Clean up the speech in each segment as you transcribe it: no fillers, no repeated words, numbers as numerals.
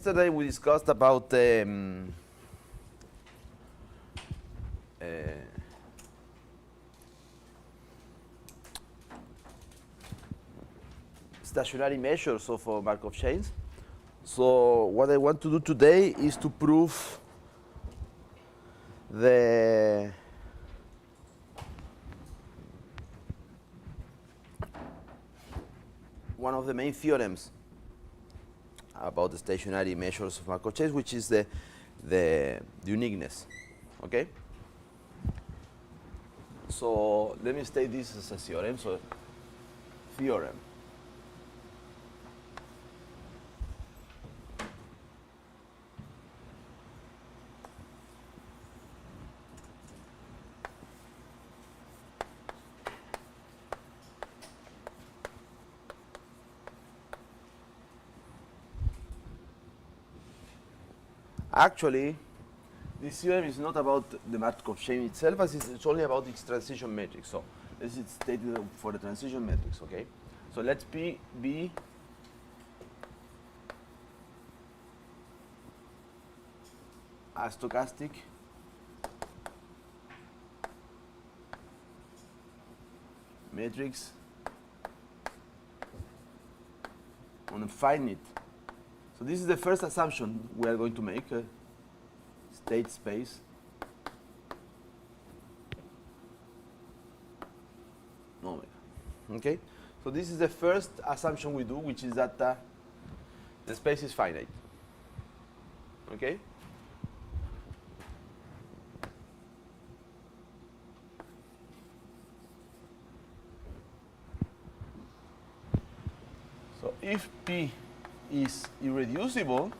Yesterday we discussed about stationary measures of Markov chains. So what I want to do today is to prove one of the main theorems about the stationary measures of Markov chains, which is the uniqueness. Okay? So let me state this as a theorem. So theorem. Actually, this theorem is not about the Markov chain itself, as it's only about its transition matrix. So this is stated for the transition matrix, okay? So let's be a stochastic matrix on a finite. So this is the first assumption we are going to make, state space omega. Okay? So this is the first assumption we do, which is that the space is finite. Okay? So if P is irreducible,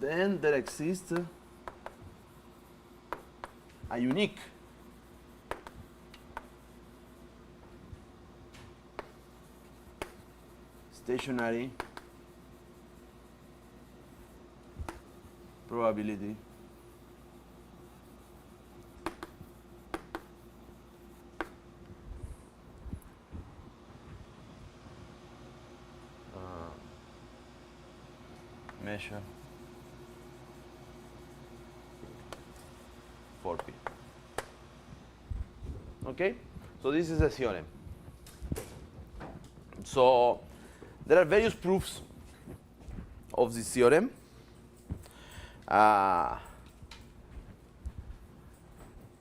then there exists a unique stationary probability measure for P. Okay? So this is a theorem. So there are various proofs of this theorem.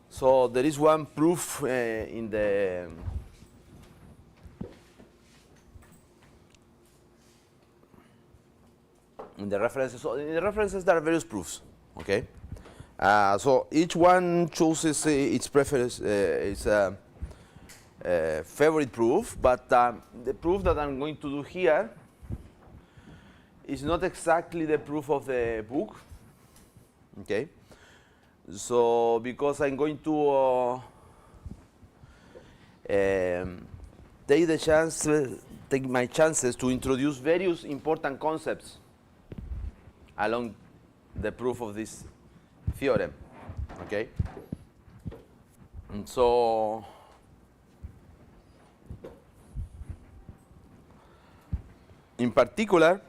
So there is one proof in the references. So in the references there are various proofs. Okay? So each one chooses its preference, its favorite proof, but the proof that I'm going to do here is not exactly the proof of the book. Okay? So because I'm going to take my chances to introduce various important concepts along the proof of this theorem. Okay? And so in particular,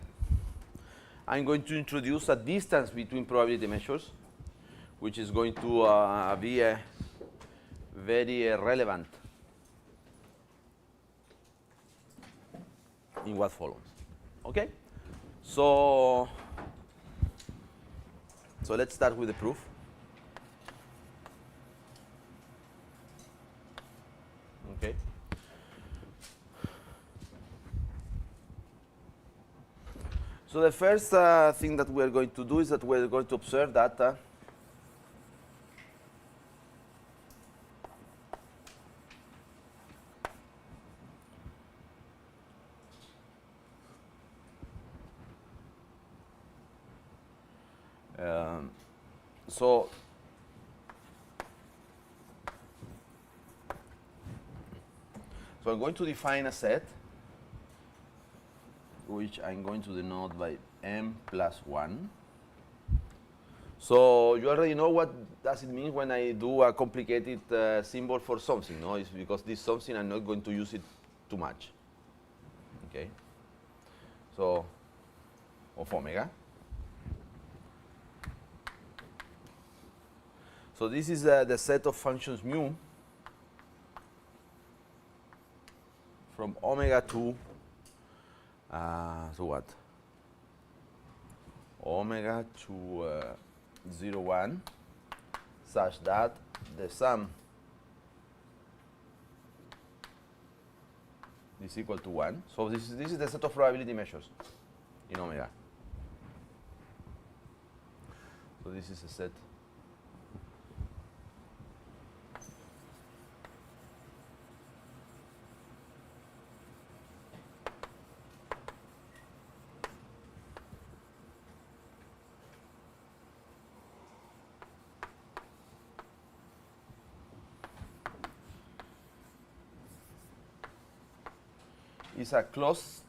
I'm going to introduce a distance between probability measures, which is going to be very relevant in what follows. Okay? So let's start with the proof. Okay. So the first thing that we are going to do is that we are going to observe that so I'm going to define a set which I'm going to denote by m plus 1. So you already know what does it mean when I do a complicated symbol for something, no? It's because this something I'm not going to use it too much. Okay. So of omega. So this is the set of functions mu from omega to what? Omega to 0, 1, such that the sum is equal to 1. So this is the set of probability measures in omega. So this is a set. Is a closed,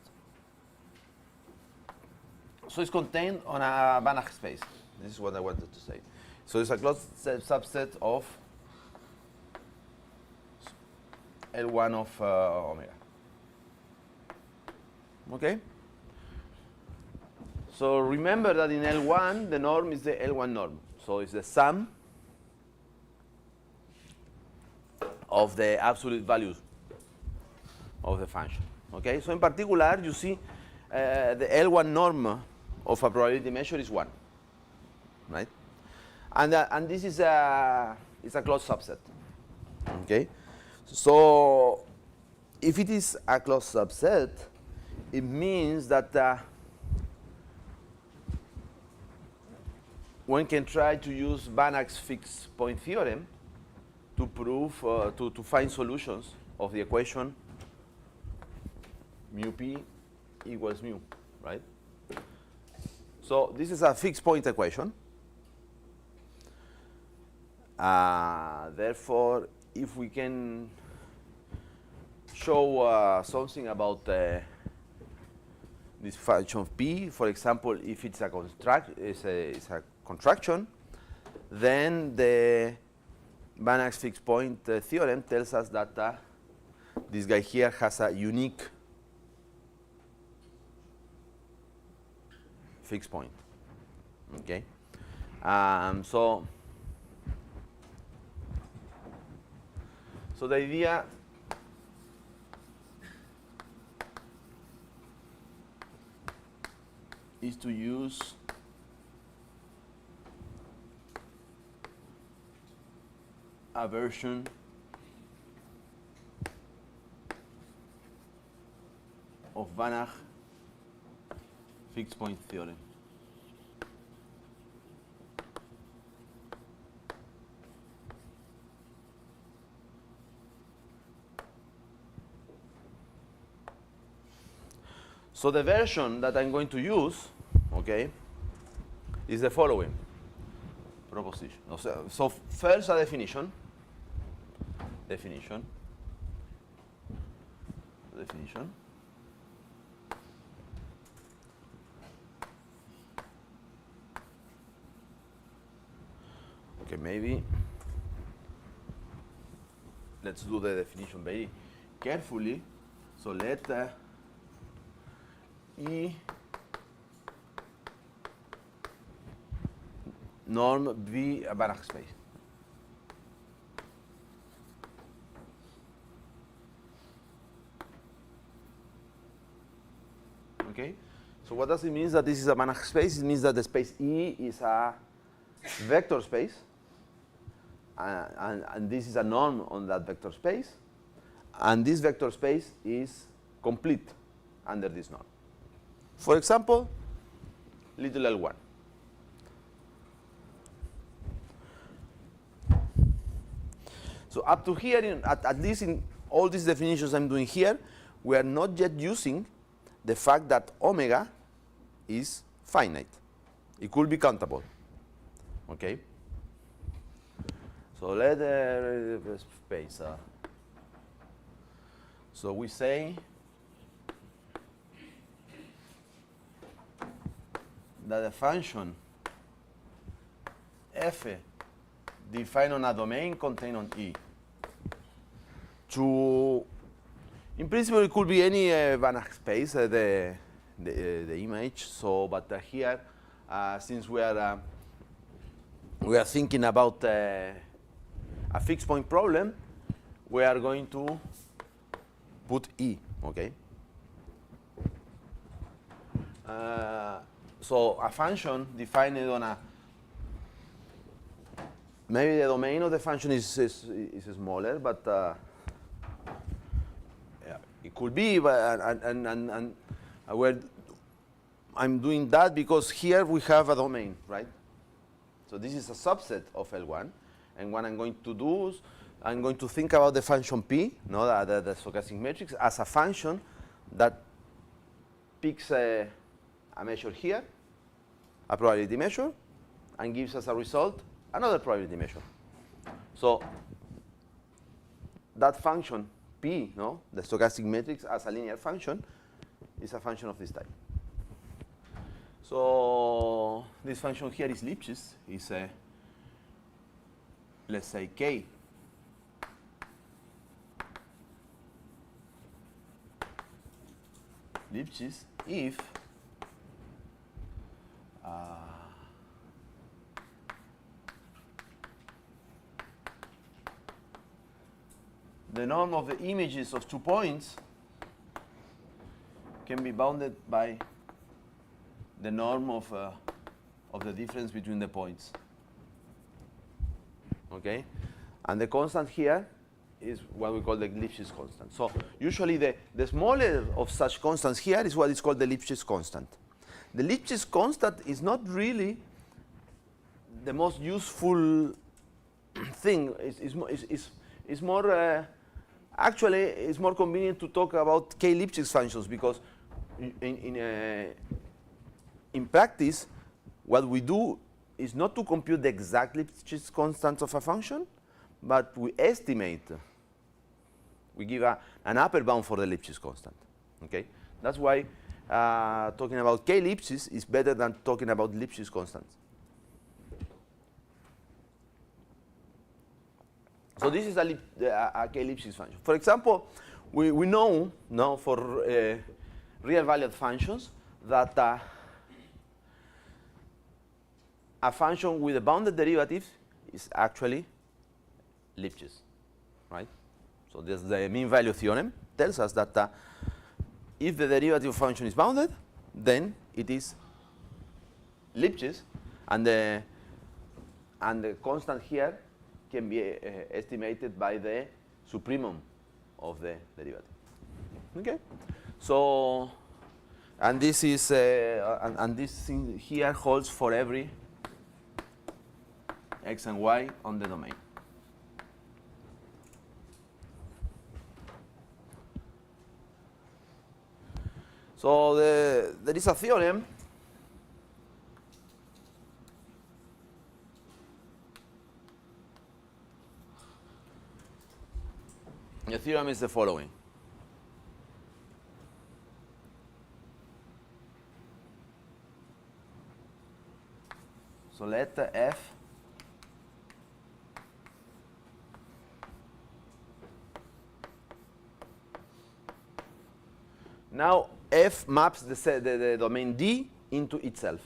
so it's contained on a Banach space. This is what I wanted to say. So it's a closed subset of L1 of omega. Okay? So remember that in L1, the norm is the L1 norm. So it's the sum of the absolute values of the function. Okay, so in particular, you see the L1 norm of a probability measure is 1, right? And this is a closed subset. Okay, so if it is a closed subset, it means that one can try to use Banach's fixed point theorem to prove to find solutions of the equation mu p equals mu, right? So this is a fixed point equation. Therefore, if we can show something about this function of p, for example, if it's a contraction, then the Banach's fixed point theorem tells us that this guy here has a unique fixed point. Okay, so the idea is to use a version of Banach fixed point theorem. So the version that I'm going to use, okay, is the following proposition. So first a definition. Okay, maybe let's do the definition very carefully. So let E norm be a Banach space. Okay, so what does it mean that this is a Banach space? It means that the space E is a vector space, and this is a norm on that vector space, and this vector space is complete under this norm. For example, little L1. So up to here, at least in all these definitions I'm doing here, we are not yet using the fact that omega is finite. It could be countable. Okay? So let the space. So we say that the function F defined on a domain contained on E. In principle, it could be any Banach space, the image. So, but here, since we are thinking about a fixed point problem, we are going to put E. Okay. So a function defined on a, maybe the domain of the function is smaller, but yeah, it could be. And I'm doing that because here we have a domain, right? So this is a subset of L1, and what I'm going to do is I'm going to think about the function P, no, the stochastic matrix, as a function that picks a measure here, a probability measure, and gives us a result, another probability measure. So that function P, no, the stochastic matrix as a linear function, is a function of this type. So this function here is Lipschitz, is a, let's say, K. Lipschitz if the norm of the images of 2 points can be bounded by the norm of the difference between the points. Okay, and the constant here is what we call the Lipschitz constant. So usually the smaller of such constants here is what is called the Lipschitz constant. The Lipschitz constant is not really the most useful thing. It's more actually it's more convenient to talk about K Lipschitz functions, because in practice what we do is not to compute the exact Lipschitz constant of a function, but we estimate. We give an upper bound for the Lipschitz constant. Okay, that's why talking about K Lipschitz is better than talking about Lipschitz constants. So this is a K Lipschitz function. For example, we know now for real valued functions that a function with a bounded derivative is actually Lipschitz, right? So this the mean value theorem tells us that if the derivative function is bounded, then it is Lipschitz, and the constant here can be estimated by the supremum of the derivative. Okay, so and this is and this thing here holds for every x and y on the domain. So there is a theorem the theorem is the following. So let F now F maps the domain D into itself.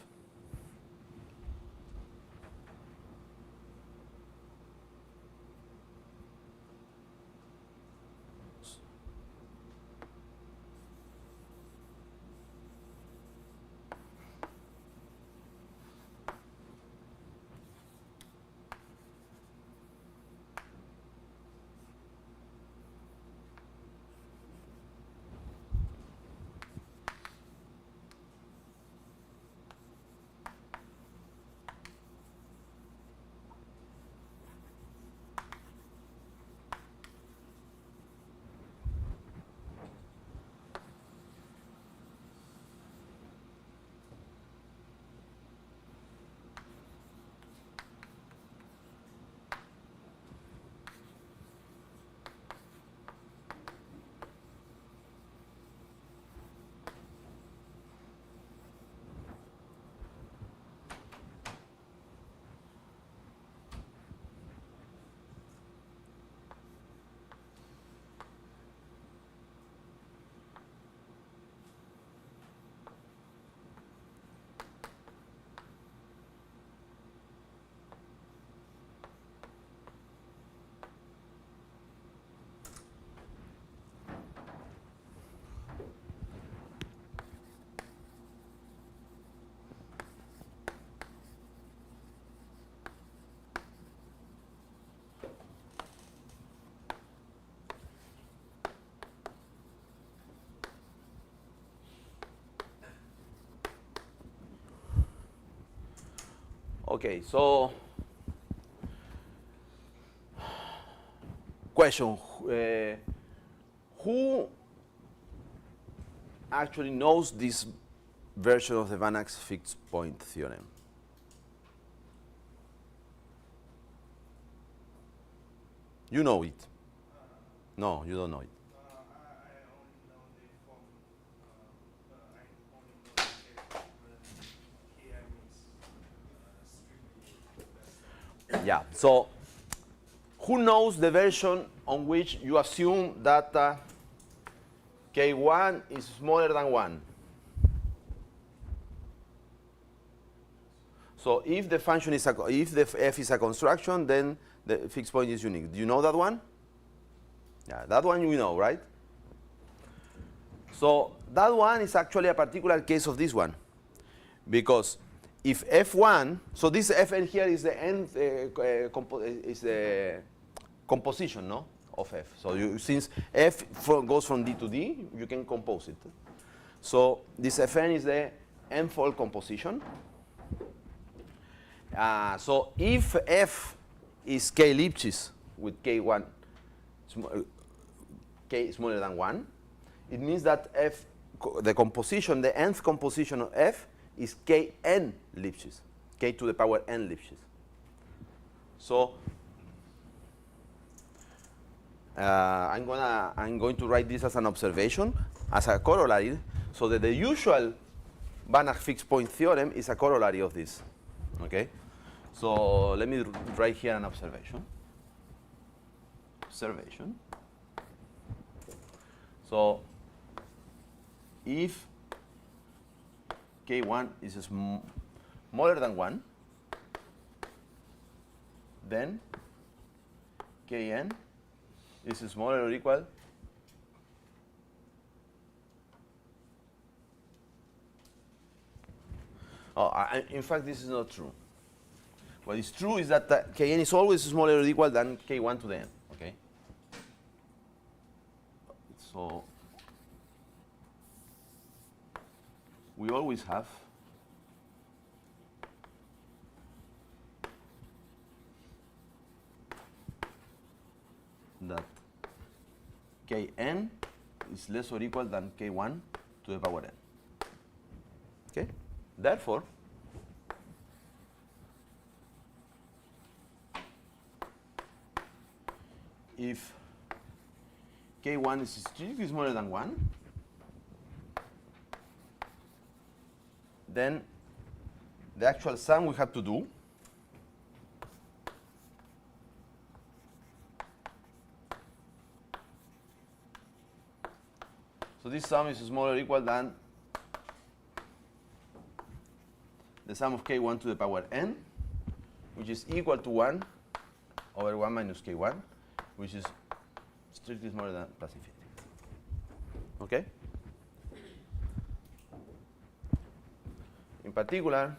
Okay, so question, who actually knows this version of the Van Ax fixed point theorem? You know it. No, you don't know it. I only know the form. I only know the case when here means strictly. Yeah, so who knows the version on which you assume that K1 is smaller than 1? So if the function is if the f is a construction, then the fixed point is unique. Do you know that one? Yeah, that one you know, right? So that one is actually a particular case of this one, because if f1, so this fn here is the nth is the composition, no, of f. So since f goes from d to d, you can compose it. So this fn is the n-fold composition. So if f is k ellipses with k1 k smaller than 1, it means that f, the composition, the nth composition of f is kn ellipses, k to the power n ellipses. So I'm going to write this as an observation, as a corollary, so that the usual Van Ax fixed point theorem is a corollary of this. Okay, so let me write here an observation. Observation. So if k1 is smaller than 1, then kn is smaller or equal in fact, this is not true. What is true is that kn is always smaller or equal than k1 to the n. Okay. So we always have that kn is less or equal than k1 to the power n. Okay? Therefore, if k1 is strictly smaller than 1, then the actual sum we have to do so this sum is smaller or equal than the sum of k1 to the power n, which is equal to 1 over 1 minus k1, which is strictly smaller than plus infinity. Okay? In particular,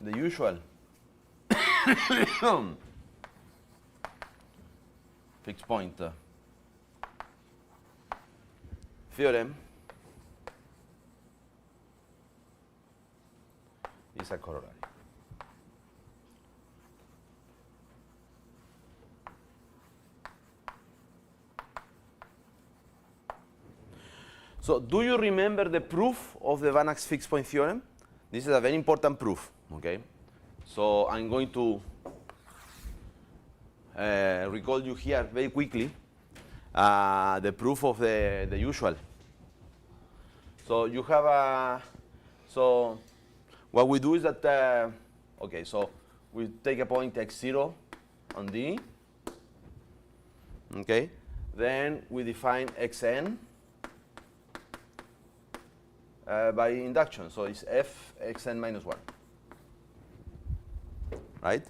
the usual fixed point theorem is a corollary. So do you remember the proof of the Van Ax fixed point theorem? This is a very important proof. Okay, so I'm going to recall you here very quickly the proof of the usual. So you have a, so what we do is that, okay, so we take a point x0 on D, okay, then we define xn by induction, so it's f xn minus 1, right?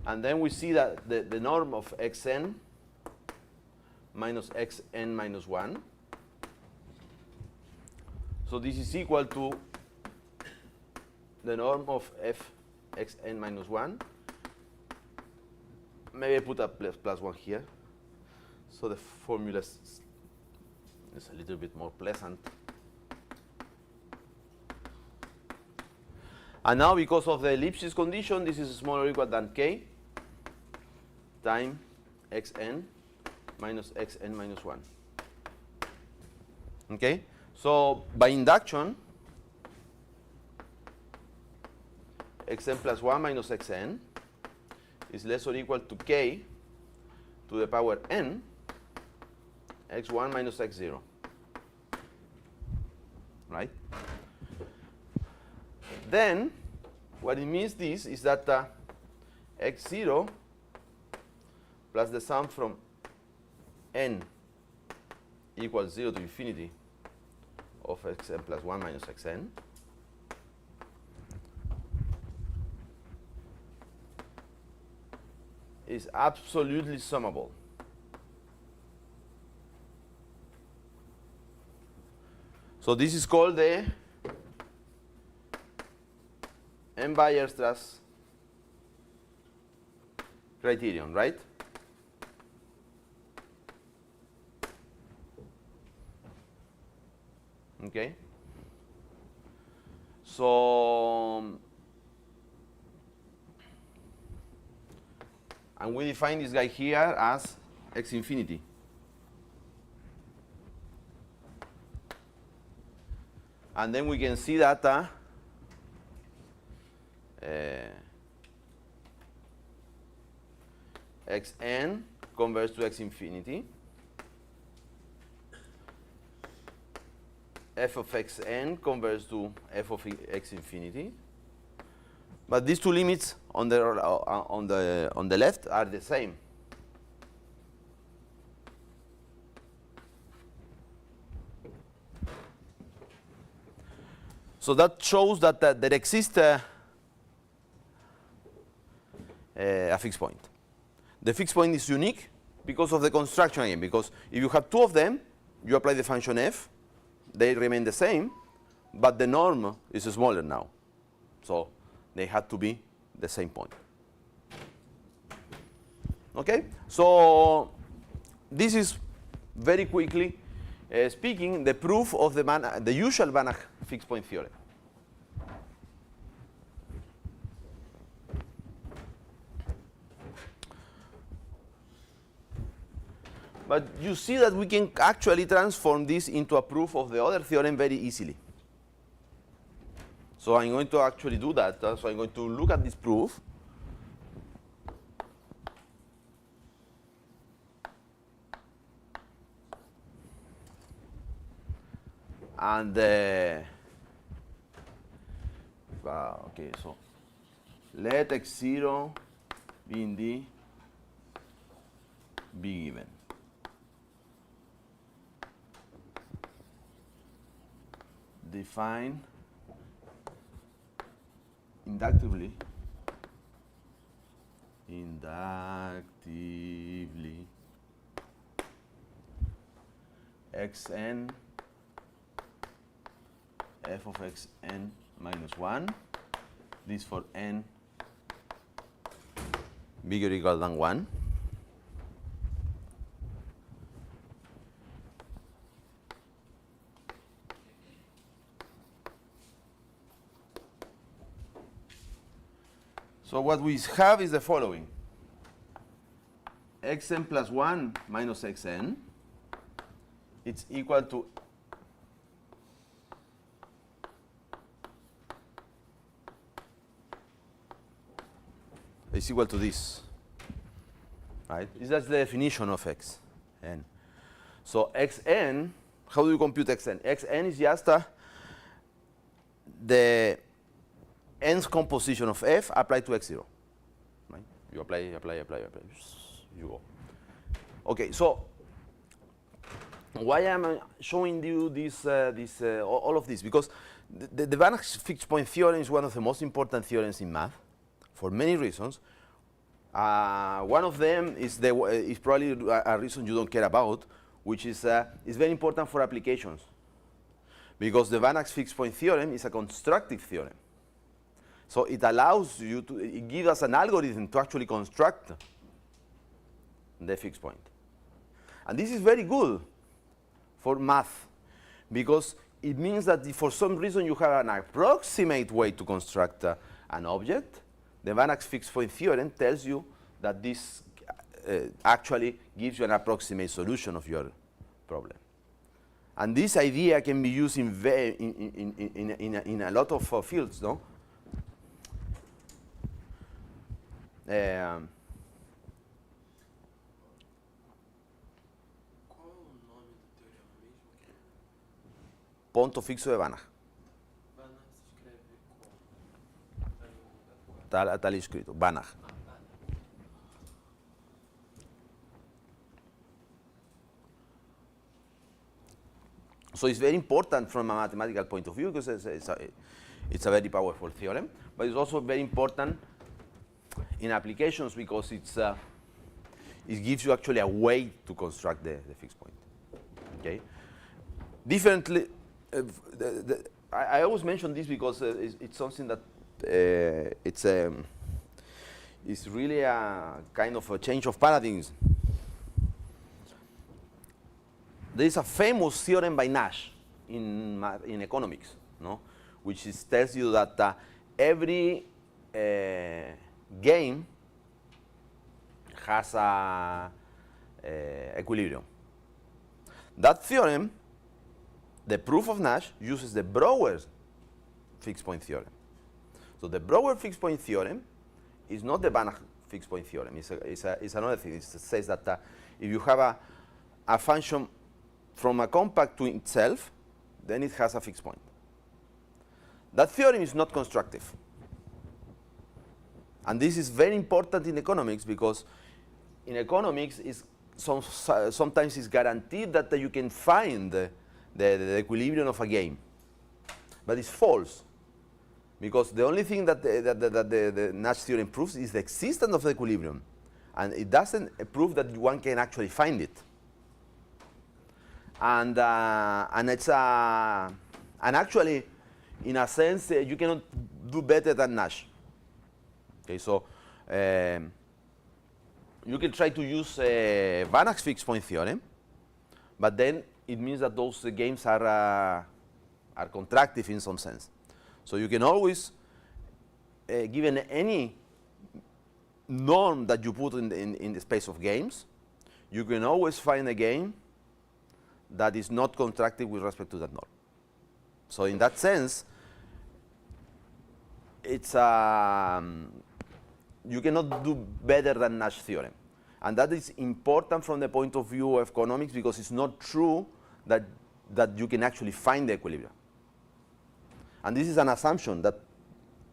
And then we see that the norm of xn minus xn minus 1, so this is equal to the norm of f xn minus 1. Maybe I put a plus 1 here, so the formula It's a little bit more pleasant. And now, because of the ellipsis condition, this is smaller or equal than k times xn minus xn minus 1. Okay? So by induction, xn plus 1 minus xn is less or equal to k to the power n x1 minus x0. Right? Then, what it means this is that x0 plus the sum from n equals 0 to infinity of xn plus 1 minus xn is absolutely summable. So this is called the M-Weierstrass criterion, right? Okay. So, and we define this guy here as x infinity. And then we can see that xn converges to x infinity. F of xn converges to f of x infinity. But these two limits on the left are the same. So that shows that there exists a fixed point. The fixed point is unique because of the construction again, because if you have two of them, you apply the function f, they remain the same, but the norm is smaller now. So they had to be the same point. Okay? So this is very quickly speaking the proof of the usual Banach fixed point theorem. But you see that we can actually transform this into a proof of the other theorem very easily. So I'm going to actually do that. So I'm going to look at this proof. And okay, so let x0 be in D be given. Define inductively xn f of xn minus 1, this for n bigger or equal than 1. So what we have is the following. Xn plus 1 minus xn, it's equal to this, right? This is the definition of xn. So xn, how do you compute xn? Xn is just the nth composition of f applied to x0. Right? You apply, you go. Okay, so why am I showing you this, all of this? Because the Banach fixed point theorem is one of the most important theorems in math for many reasons. One of them is probably a reason you don't care about, which is it's very important for applications. Because the Banach fixed point theorem is a constructive theorem. So it allows you to, it gives us an algorithm to actually construct the fixed point. And this is very good for math, because it means that if for some reason you have an approximate way to construct an object, the Banach fixed point theorem tells you that this actually gives you an approximate solution of your problem. And this idea can be used in a lot of fields, no? Qual é o nome do teorema mesmo? Ponto fixo de Banach. Banach se escreve como? Está ali escrito, Banach. So it's very important from a mathematical point of view because it's a very powerful theorem, but it's also very important in applications because it gives you actually a way to construct the fixed point. Okay. Differently, I always mention this because it's something that it's really a kind of a change of paradigms. There is a famous theorem by Nash in economics, no? Which tells you that every game has a equilibrium. That theorem, the proof of Nash, uses the Brouwer's fixed point theorem. So the Brouwer fixed point theorem is not the Banach fixed point theorem. It's another thing. It says that if you have a function from a compact to itself, then it has a fixed point. That theorem is not constructive. And this is very important in economics because in economics sometimes it's guaranteed that you can find the equilibrium of a game. But it's false. Because the only thing that the Nash theorem proves is the existence of the equilibrium. And it doesn't prove that one can actually find it. And actually, in a sense, you cannot do better than Nash. Okay, so you can try to use Banach's fixed point theorem, but then it means that those games are contractive in some sense. So you can always, given any norm that you put in the space of games, you can always find a game that is not contractive with respect to that norm. So in that sense, it's you cannot do better than Nash theorem. And that is important from the point of view of economics because it's not true that you can actually find the equilibrium. And this is an assumption that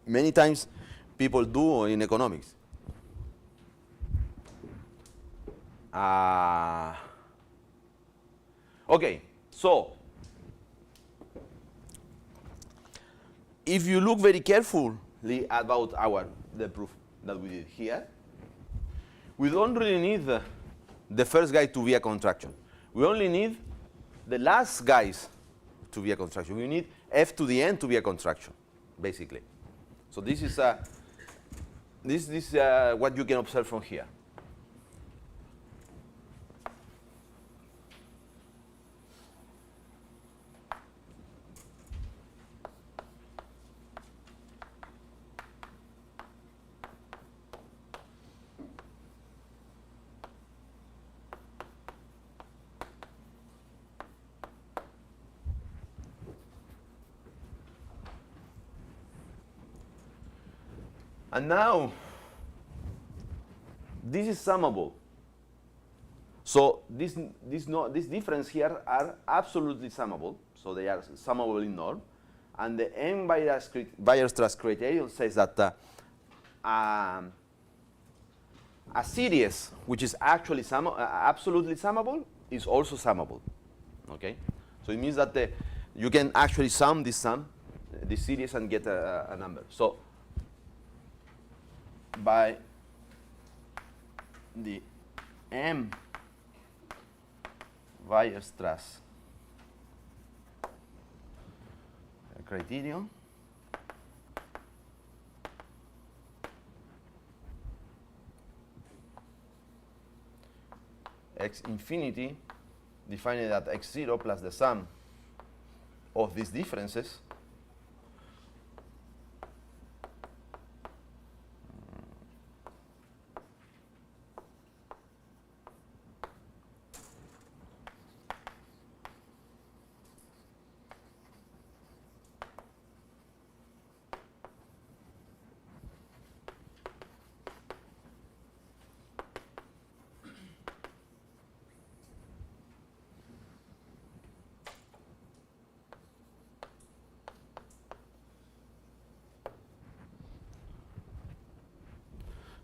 many times people do in economics. Okay, so if you look very carefully about the proof that we did here, we don't really need the first guy to be a contraction. We only need the last guys to be a contraction. We need f to the n to be a contraction, basically. So this is what you can observe from here. And now, this is summable. So this difference here are absolutely summable. So they are summable in norm. And the M Weierstrass criterion says that a series which is actually absolutely summable is also summable. Okay? So it means that you can actually sum this series and get a number. So by the M Weierstrass criterion, x infinity defining that x0 plus the sum of these differences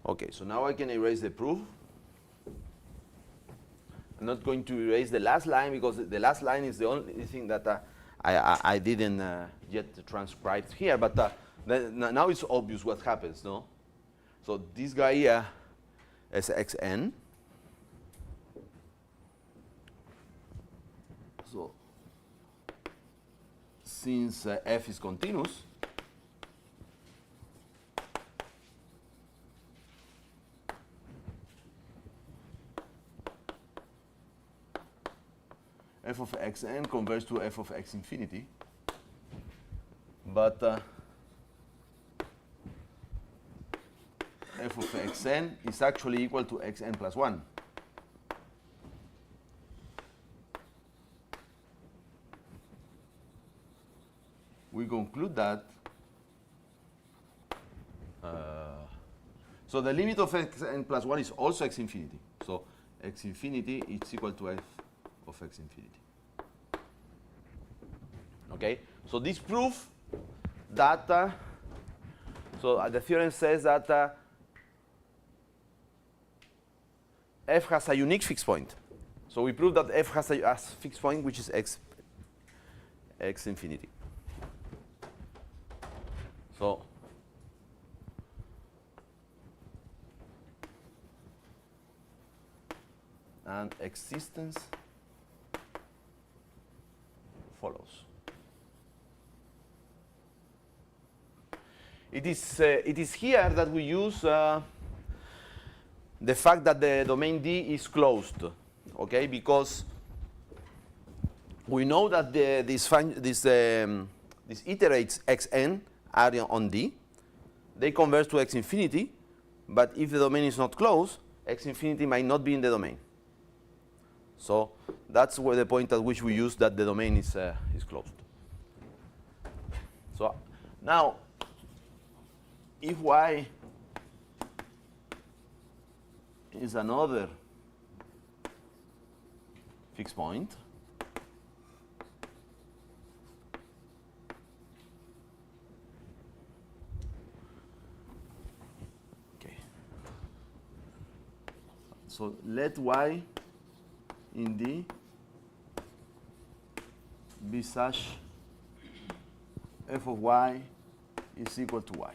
Okay, so now I can erase the proof. I'm not going to erase the last line because the last line is the only thing that I didn't yet transcribe here. But now it's obvious what happens, no? So this guy here is xn. So since f is continuous, f of xn converges to f of x infinity, but f of xn is actually equal to xn plus 1. We conclude that so the limit of xn plus 1 is also x infinity. So x infinity is equal to f of x infinity. Okay, so this proves that, the theorem says that f has a unique fixed point. So we prove that f has a fixed point which is x infinity. So and existence follows. It is here that we use the fact that the domain D is closed, okay? Because we know that these iterates xn are on D. They converge to x infinity, but if the domain is not closed, x infinity might not be in the domain. So that's where the point at which we use that the domain is closed. So now, if y is another fixed point, okay. So let y in D be such f of y is equal to y.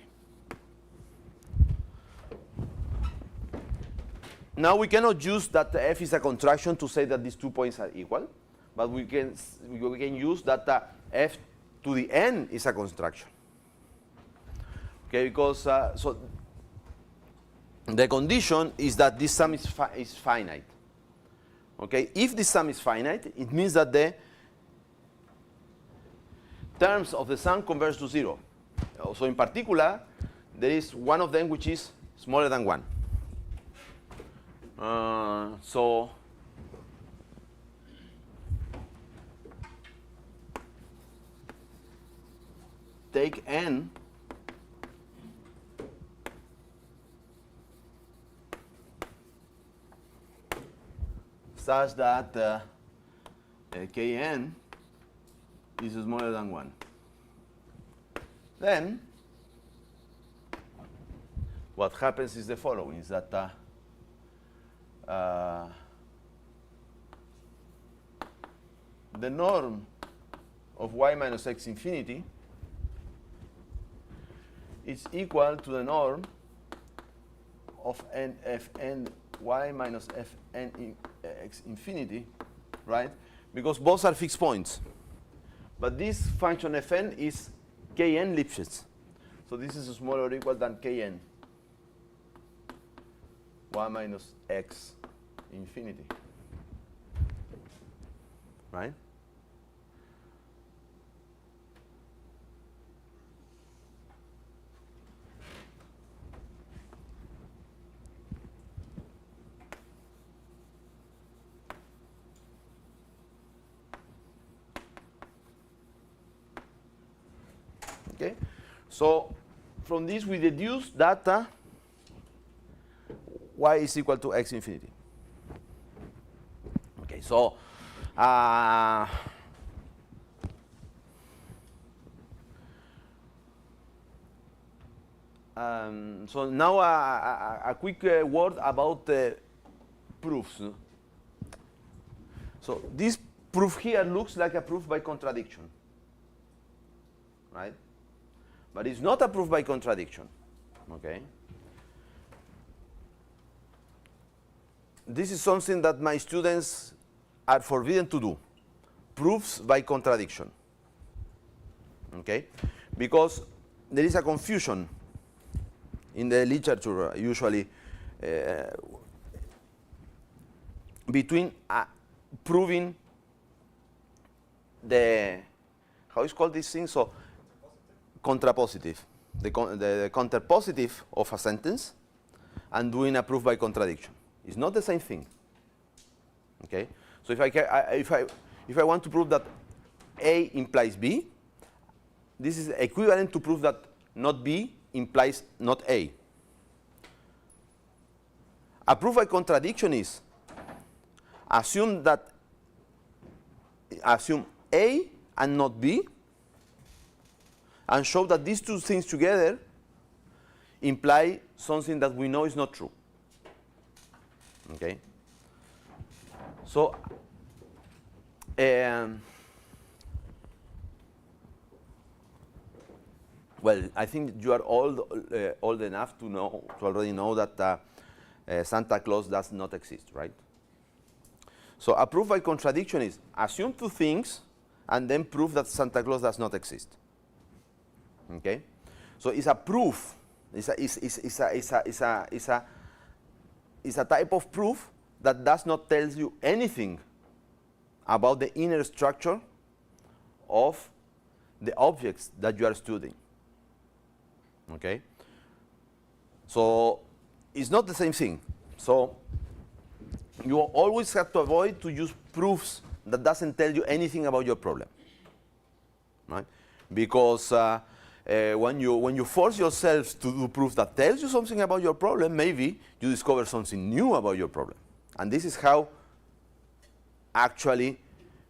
Now we cannot use that f is a contraction to say that these 2 points are equal, but we can use that f to the n is a contraction. Okay, because so the condition is that this sum is finite. Okay, if this sum is finite, it means that the terms of the sum converge to 0. So in particular, there is one of them which is smaller than 1. So take n such that kn is smaller than 1. Then what happens is the following, is that the norm of y minus x infinity is equal to the norm of fn y minus fn x infinity, right? Because both are fixed points. But this function fn is kn Lipschitz. So this is smaller or equal than kn y minus x infinity. right? Okay, so from this we deduce that y is equal to x infinity. Okay, so so now a quick word about proofs. No? So this proof here looks like a proof by contradiction, right? But it's not a proof by contradiction, okay? This is something that my students are forbidden to do, proofs by contradiction, okay? Because there is a confusion in the literature usually between proving the, how is called this thing? So, contrapositive, the counterpositive of a sentence, and doing a proof by contradiction. It's not the same thing. Okay, so if I want to prove that A implies B, this is equivalent to prove that not B implies not A. A proof by contradiction is assume A and not B, and show that these two things together imply something that we know is not true. Okay? So, well, I think you are old enough to already know that Santa Claus does not exist, right? So a proof by contradiction is assume two things and then prove that Santa Claus does not exist. Okay, so it's a proof. It's a type of proof that does not tell you anything about the inner structure of the objects that you are studying. Okay, so it's not the same thing. So you always have to avoid to use proofs that doesn't tell you anything about your problem, right? Because when you force yourself to do proof that tells you something about your problem, maybe you discover something new about your problem. And this is how actually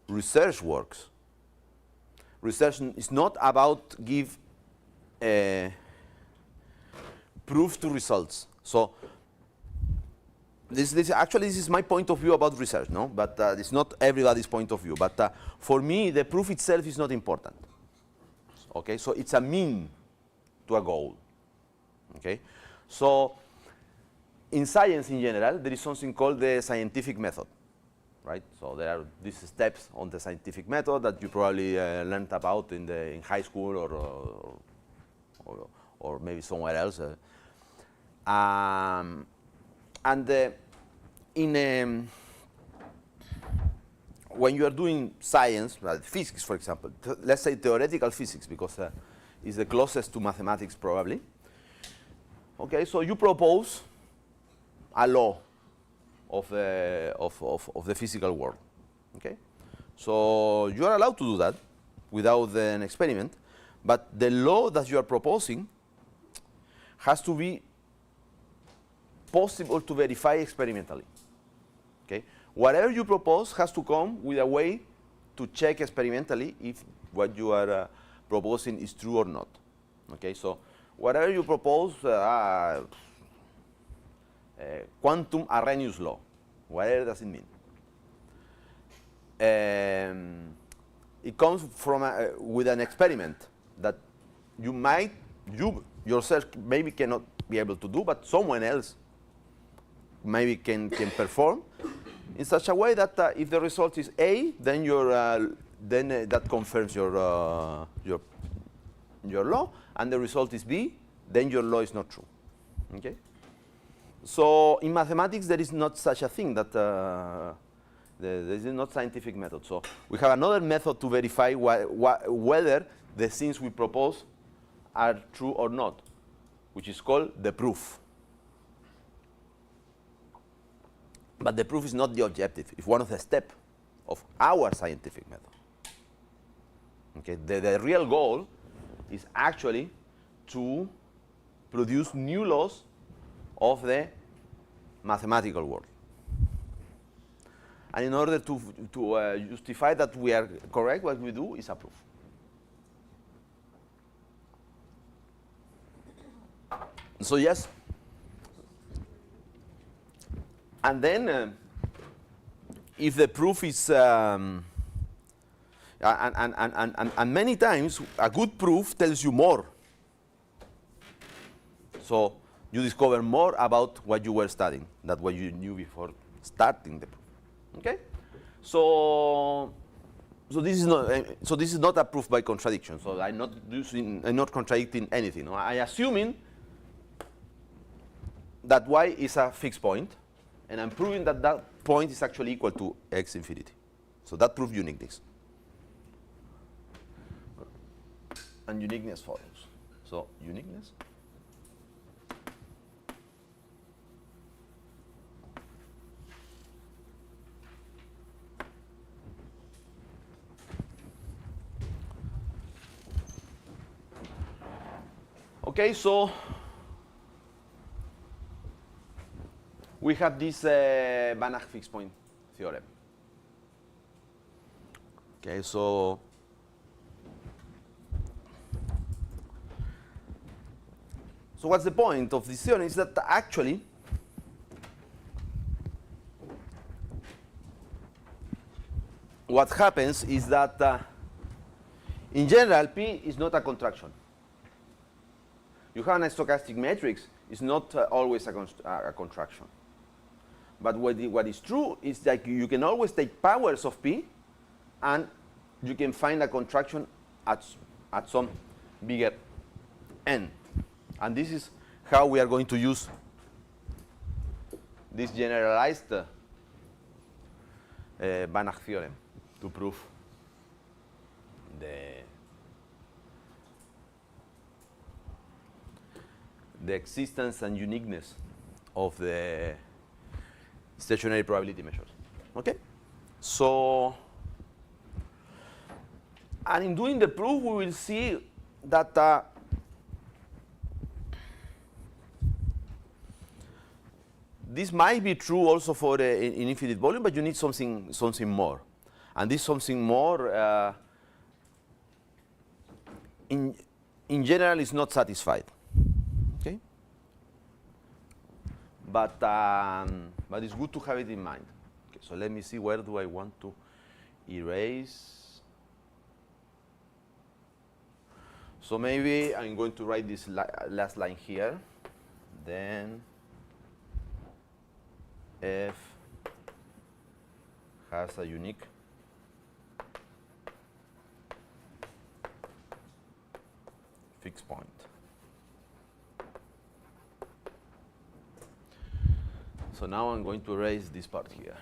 research works. Research is not about give proof to results. So this is my point of view about research, no? But it's not everybody's point of view. But for me, the proof itself is not important. Okay, so it's a mean to a goal. Okay, so in science in general, there is something called the scientific method, right? So there are these steps on the scientific method that you probably learned about in high school or maybe somewhere else. When you are doing science, physics, for example, let's say theoretical physics, because it's the closest to mathematics probably. Okay, so you propose a law of the physical world. Okay, so you are allowed to do that without an experiment, but the law that you are proposing has to be possible to verify experimentally. Okay. Whatever you propose has to come with a way to check experimentally if what you are proposing is true or not. Okay, so whatever you propose, quantum Arrhenius law, whatever does it mean? It comes from with an experiment that you yourself maybe cannot be able to do, but someone else maybe can perform in such a way that if the result is A, then that confirms your law, and the result is B, then your law is not true. Okay. So in mathematics, there is not such a thing that This is not scientific method. So we have another method to verify whether the things we propose are true or not, which is called the proof. But the proof is not the objective. It's one of the steps of our scientific method. Okay? The real goal is actually to produce new laws of the mathematical world. And in order to justify that we are correct, what we do is a proof. So yes. And then if the proof is, and many times a good proof tells you more. So you discover more about what you were studying than what you knew before starting the proof. Okay? So this is not a proof by contradiction. So I'm not contradicting anything. No? I'm assuming that y is a fixed point, and I'm proving that that point is actually equal to x infinity. So that proves uniqueness. And uniqueness follows. So uniqueness. Okay, so we have this Banach fixed point theorem. Okay, so what's the point of this theorem is that actually what happens is that in general P is not a contraction. You have a stochastic matrix, it's not always a contraction. But what is true is that you can always take powers of P and you can find a contraction at some bigger n. And this is how we are going to use this generalized Banach theorem to prove the existence and uniqueness of the stationary probability measures. Okay? So, and in doing the proof, we will see that this might be true also for an infinite volume, but you need something more. And this something more, in general, is not satisfied. Okay? But it's good to have it in mind. Okay, so let me see, where do I want to erase? So maybe I'm going to write this last line here. Then F has a unique fixed point. So now I'm going to erase this part here.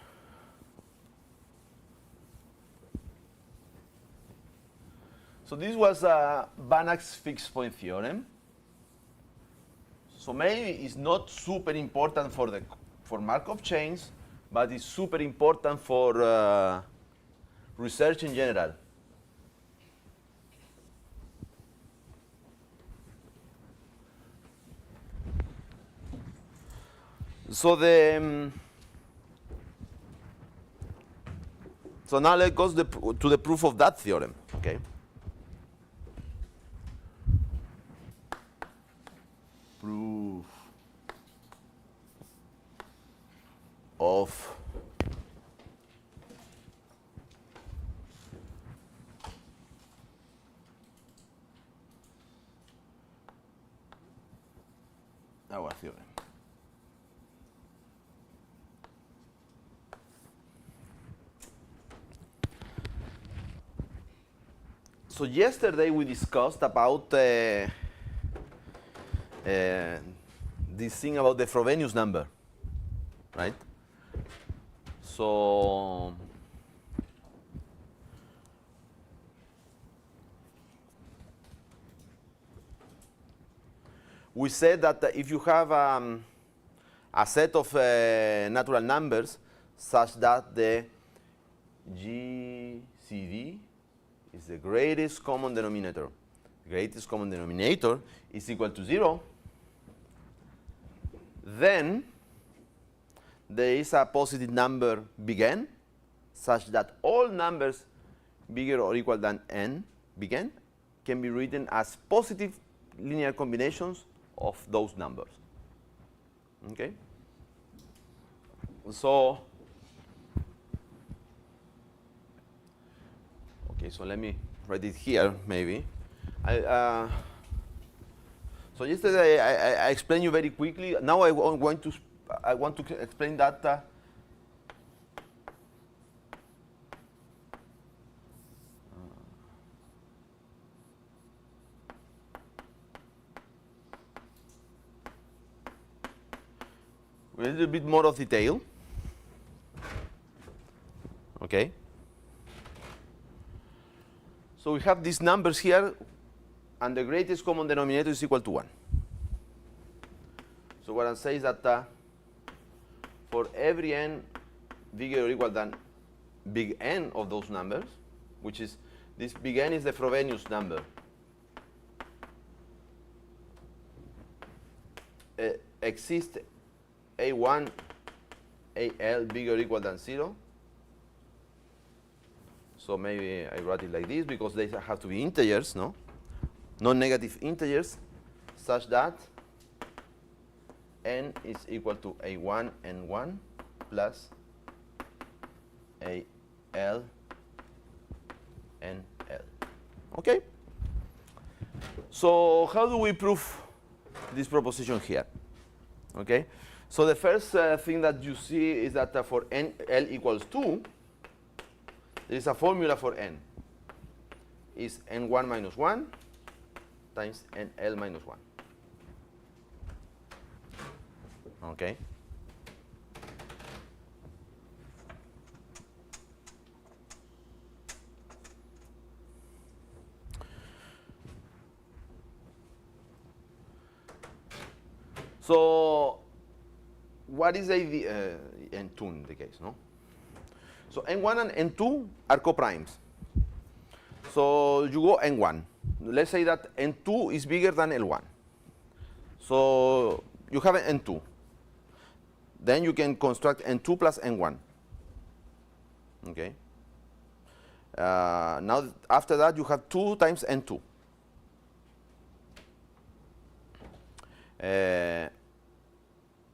So this was Banach's fixed point theorem. So maybe it's not super important for Markov chains, but it's super important for research in general. So so now let's go to the proof of that theorem. Okay. Proof of our theorem. So yesterday we discussed about this thing about the Frobenius number, right? So we said that if you have a set of natural numbers such that the GCD is the greatest common denominator. The greatest common denominator is equal to 0. Then there is a positive number big N such that all numbers bigger or equal than n big N can be written as positive linear combinations of those numbers. Okay? So let me write it here, maybe. So yesterday I explained you very quickly. Now I want to explain that. With a little bit more of detail. Okay. So we have these numbers here, and the greatest common denominator is equal to 1. So what I'm saying is that for every n bigger or equal than big N of those numbers, which is this big N is the Frobenius number. Exists A1, AL bigger or equal than 0. So maybe I write it like this because they have to be integers, no? Non-negative integers, such that n is equal to A1 N1 plus AL NL. Okay? So how do we prove this proposition here? Okay? So the first thing that you see is that for n L equals 2, there is a formula for n. Is n1 minus 1 times nl minus 1. Okay? So what is n2 in the case, no? So n1 and n2 are coprimes. So you go n1. Let's say that n2 is bigger than L1. So you have an n2. Then you can construct n2 plus n1. Okay. Now after that you have 2 times n2.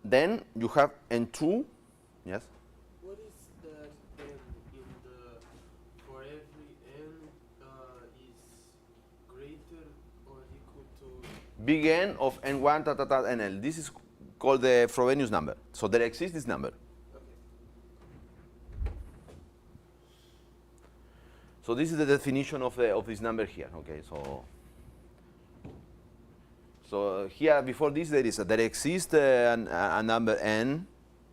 Then you have n2. Yes. What is that n in the for every n is greater or equal to Big N of n1 nl. This is called the Frobenius number. So there exists this number. okay. So this is the definition of this number here. Okay, so here before this there exists a number n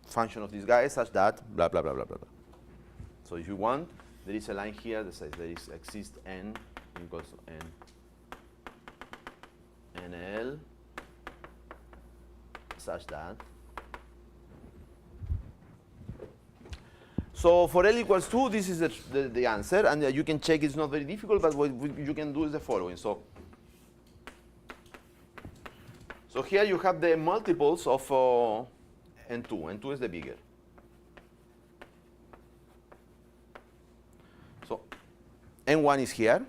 function of this guy such that blah blah blah blah blah. So if you want, there is a line here that says there exists n equals to n nl such that. So for L equals 2, this is the answer, and you can check. It's not very difficult, but what you can do is the following. So here you have the multiples of n2. n2 is the bigger. So n1 is here.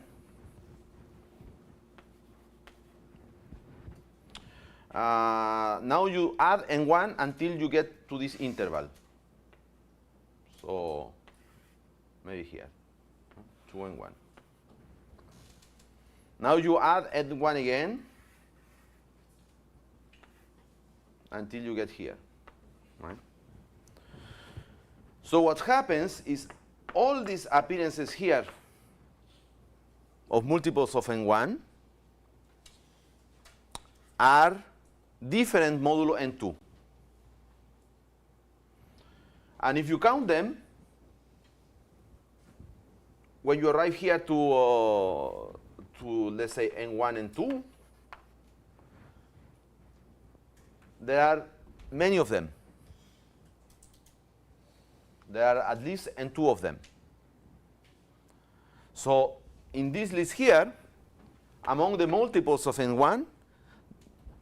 Now you add n1 until you get to this interval. So maybe here, 2 and 1. Now you add n1 again until you get here, right? So what happens is all these appearances here of multiples of n1 are different modulo n2. And if you count them, when you arrive here to let's say n1 and 2, there are many of them. There are at least n2 of them. So in this list here, among the multiples of n1,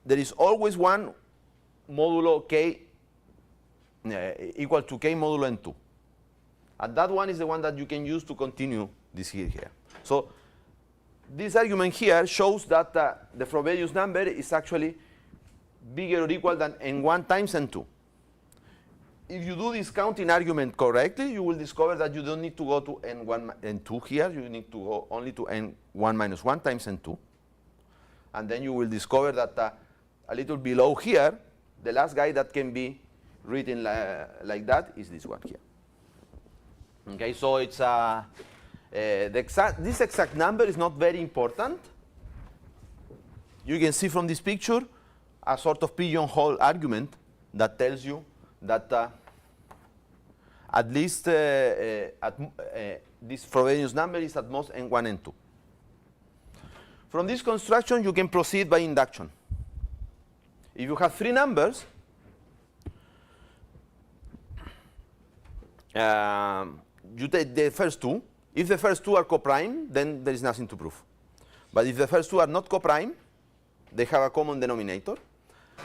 there is always one modulo k equal to k modulo n2. And that one is the one that you can use to continue this here. So this argument here shows that the Frobenius number is actually bigger or equal than n1 times n2. If you do this counting argument correctly, you will discover that you don't need to go to n1 and 2 here. You need to go only to n1 minus 1 times n2. And then you will discover that a little below here, the last guy that can be written like that is this one here. Okay, so it's this exact number is not very important. You can see from this picture a sort of pigeonhole argument that tells you that at least this Frobenius number is at most n1 and 2. From this construction, you can proceed by induction. If you have three numbers, you take the first two. If the first two are coprime, then there is nothing to prove. But if the first two are not coprime, they have a common denominator.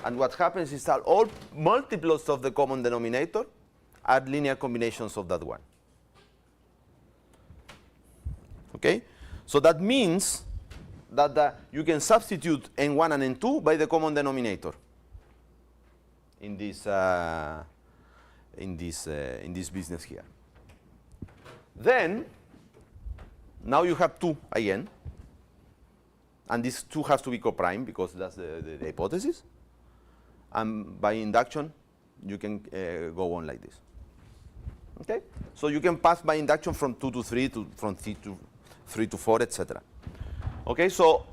And what happens is that all multiples of the common denominator are linear combinations of that one. Okay? So that means that you can substitute n1 and n2 by the common denominator in this business here. Then, now you have 2 again, and this 2 has to be coprime because that's the hypothesis. And by induction, you can go on like this. Okay? So you can pass by induction from 2 to 3, from 3 to 4, etc. Okay, so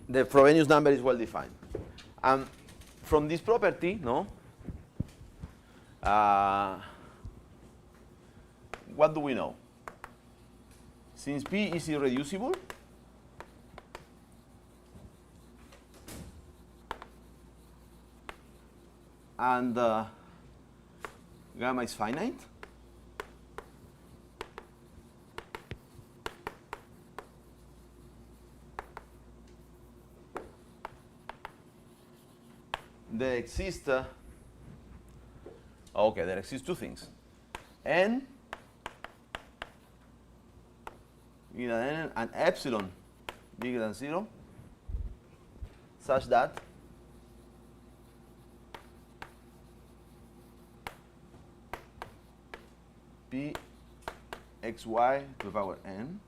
the Frobenius number is well defined. And from this property, no, what do we know? Since P is irreducible, and gamma is finite, there exist there exist two things: n bigger than n and epsilon bigger than 0, such that p xy to the power n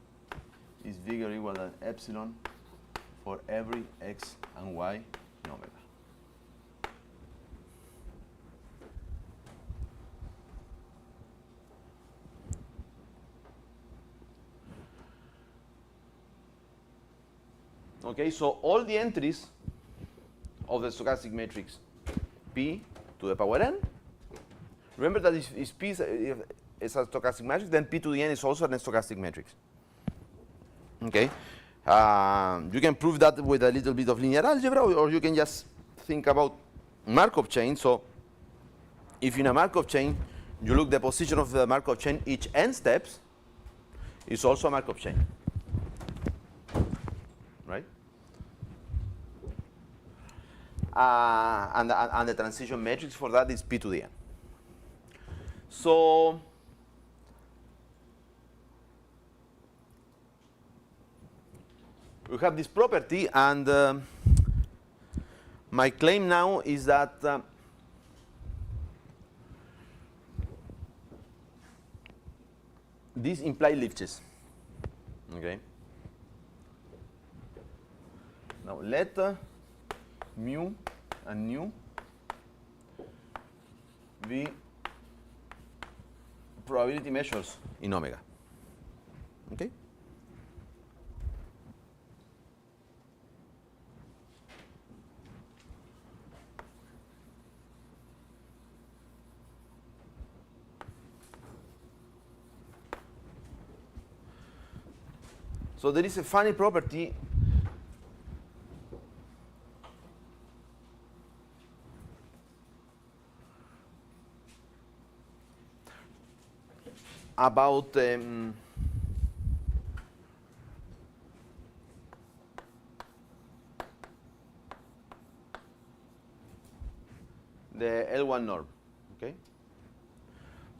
is bigger or equal than epsilon for every x and y in omega. Okay, so all the entries of the stochastic matrix P to the power n, remember that if P is a stochastic matrix, then P to the n is also a stochastic matrix. Okay, you can prove that with a little bit of linear algebra, or you can just think about Markov chain. So if in a Markov chain, you look the position of the Markov chain each n steps, is also a Markov chain. Right? And the transition matrix for that is P to the n. So we have this property, and my claim now is that these imply Lifches. Okay. Now let mu and nu be probability measures in omega. Okay? So there is a funny property about the L1 norm. Okay.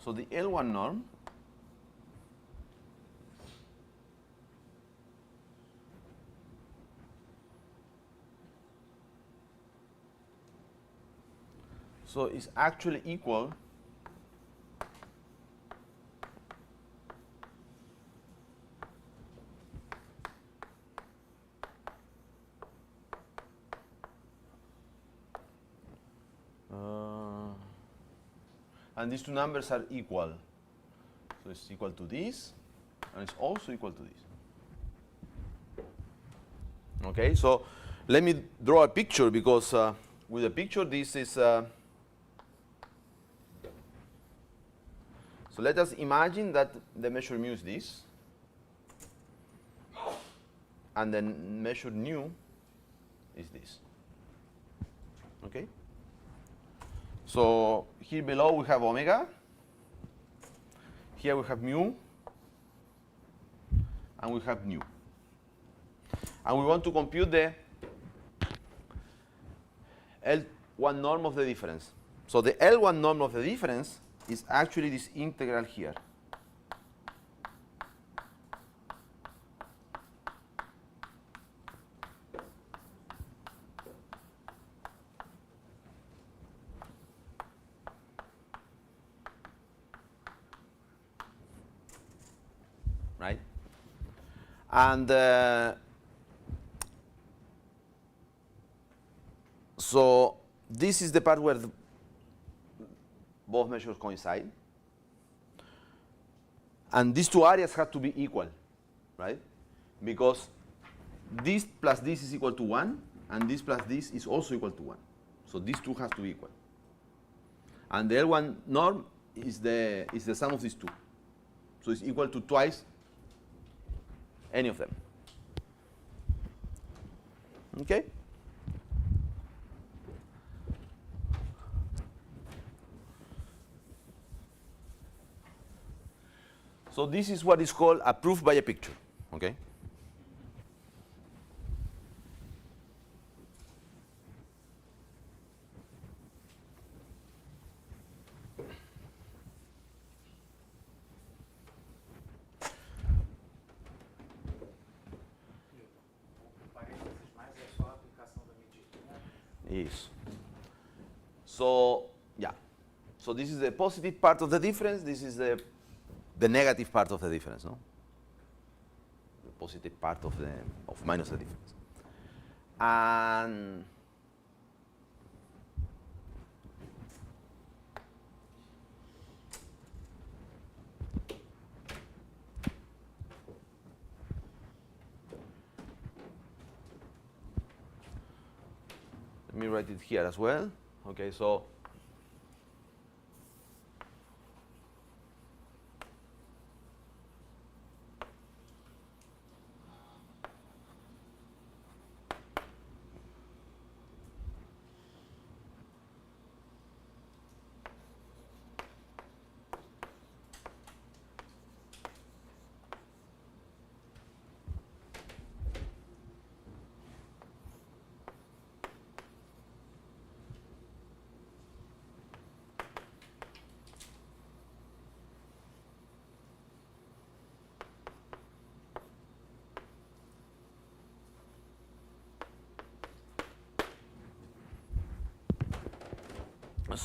So the L1 norm is actually equal and these two numbers are equal. So it's equal to this, and it's also equal to this. Okay, so let me draw a picture, because with a picture this is so let us imagine that the measure mu is this, and then measure nu is this. Okay? So here below we have omega, here we have mu, and we have nu. And we want to compute the L1 norm of the difference. So the L1 norm of the difference is actually this integral here. Right? And so this is the part where both measures coincide. And these two areas have to be equal, right? Because this plus this is equal to 1, and this plus this is also equal to 1. So these two have to be equal. And the L1 norm is the sum of these two. So it's equal to twice any of them. Okay? So this is what is called a proof by a picture. Okay? Yes. So, yeah. So this is the positive part of the difference. This is the negative part of the difference, no? The positive part of minus the difference. And let me write it here as well. Okay, so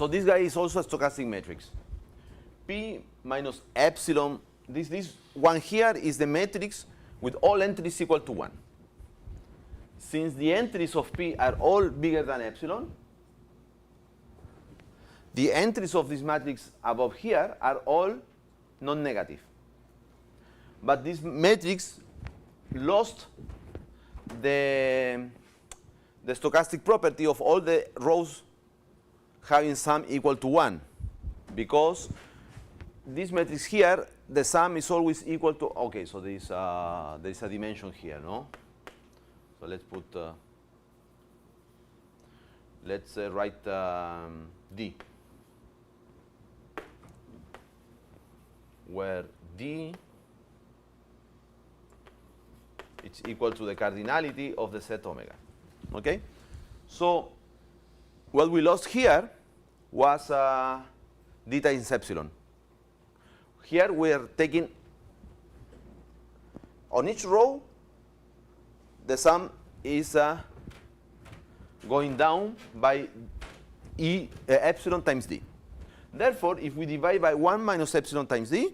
this guy is also a stochastic matrix. P minus epsilon, this one here is the matrix with all entries equal to 1. Since the entries of P are all bigger than epsilon, the entries of this matrix above here are all non-negative. But this matrix lost the stochastic property of all the rows having sum equal to 1, because this matrix here, the sum is always equal to, okay, so there is a dimension here, no? So let's put, let's write D, where D is equal to the cardinality of the set omega, okay? So what we lost here was d times epsilon. Here we are taking, on each row, the sum is going down by epsilon times d. Therefore, if we divide by 1 minus epsilon times d,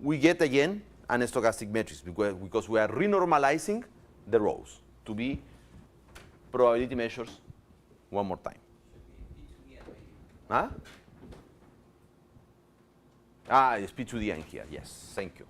we get again an stochastic matrix because we are renormalizing the rows to be probability measures one more time. Huh? It's P to the n here. Yes, thank you.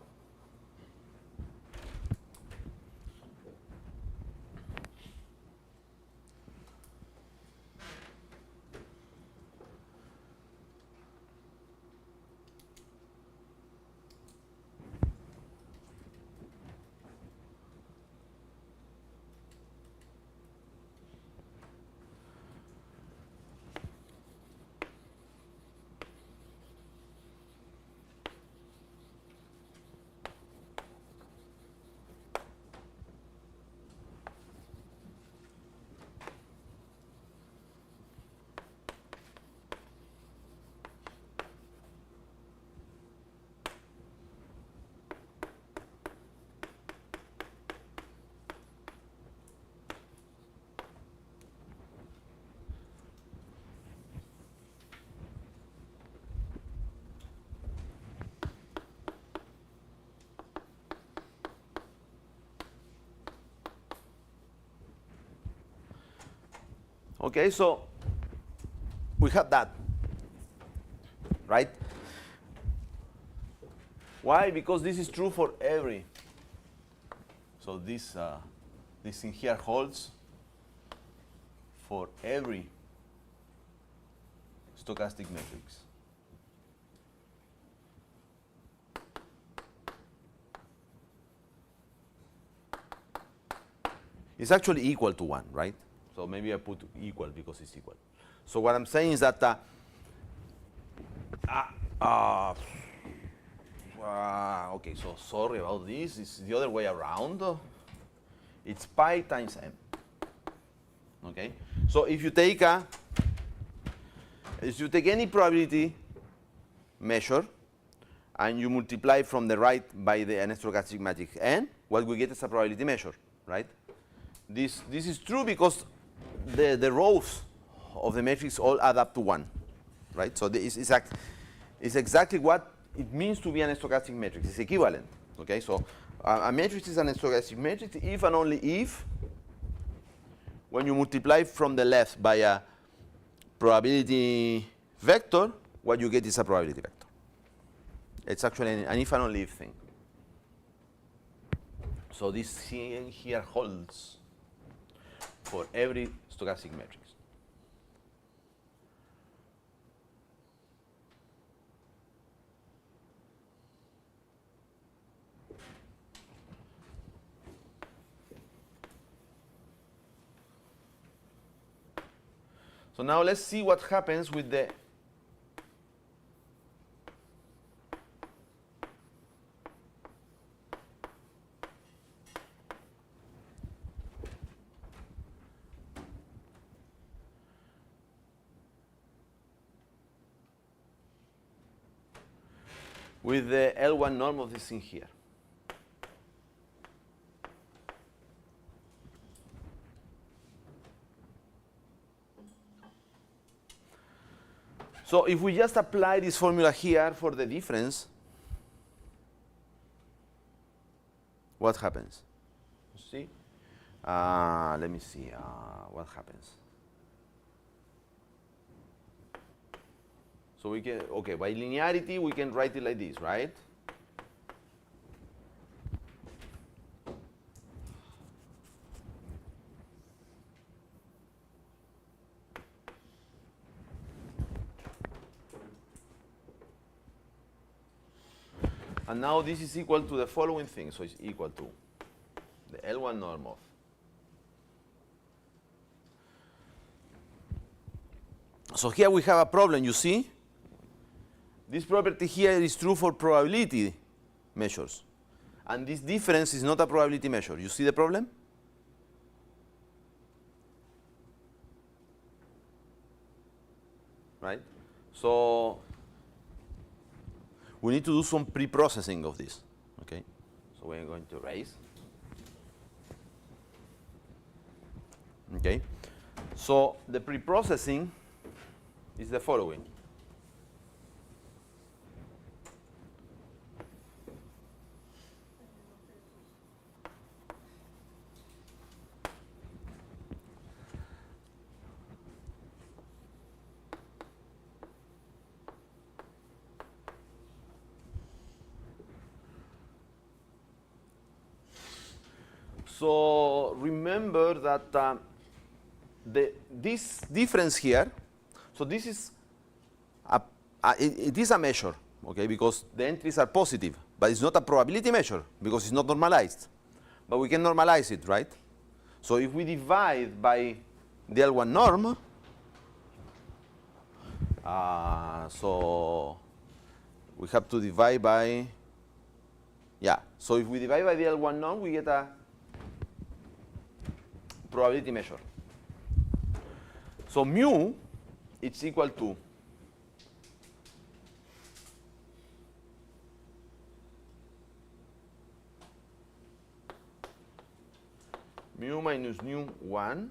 Okay, so we have that, right? Why? Because this is true for every. So this thing here holds for every stochastic matrix. It's actually equal to 1, right? So maybe I put equal because it's equal. So what I'm saying is that okay, so sorry about this. It's the other way around. It's pi times m. Okay. So if you take any probability measure and you multiply from the right by the n stochastic matrix n, what we get is a probability measure, right? This is true because the rows of the matrix all add up to 1, right? So it's exactly what it means to be an stochastic matrix. It's equivalent, okay? So a matrix is an stochastic matrix if and only if, when you multiply from the left by a probability vector, what you get is a probability vector. It's actually an if and only if thing. So this thing here holds for every stochastic matrix. So now let's see what happens with the L1 norm of this thing here. So if we just apply this formula here for the difference, what happens? See? Let me see what happens. So we can, okay, by linearity, we can write it like this, right? And now this is equal to the following thing. So it's equal to the L1 norm of so here we have a problem, you see? This property here is true for probability measures. And this difference is not a probability measure. You see the problem? Right? So we need to do some pre-processing of this. Okay? So we're going to erase. Okay? So the pre-processing is the following. So remember that this difference here, so this is it is a measure, okay, because the entries are positive, but it's not a probability measure because it's not normalized. But we can normalize it, right? So if we divide by the L1 norm, so we have to divide by, yeah. So if we divide by the L1 norm, we get a probability measure. So mu, it's equal to mu minus nu 1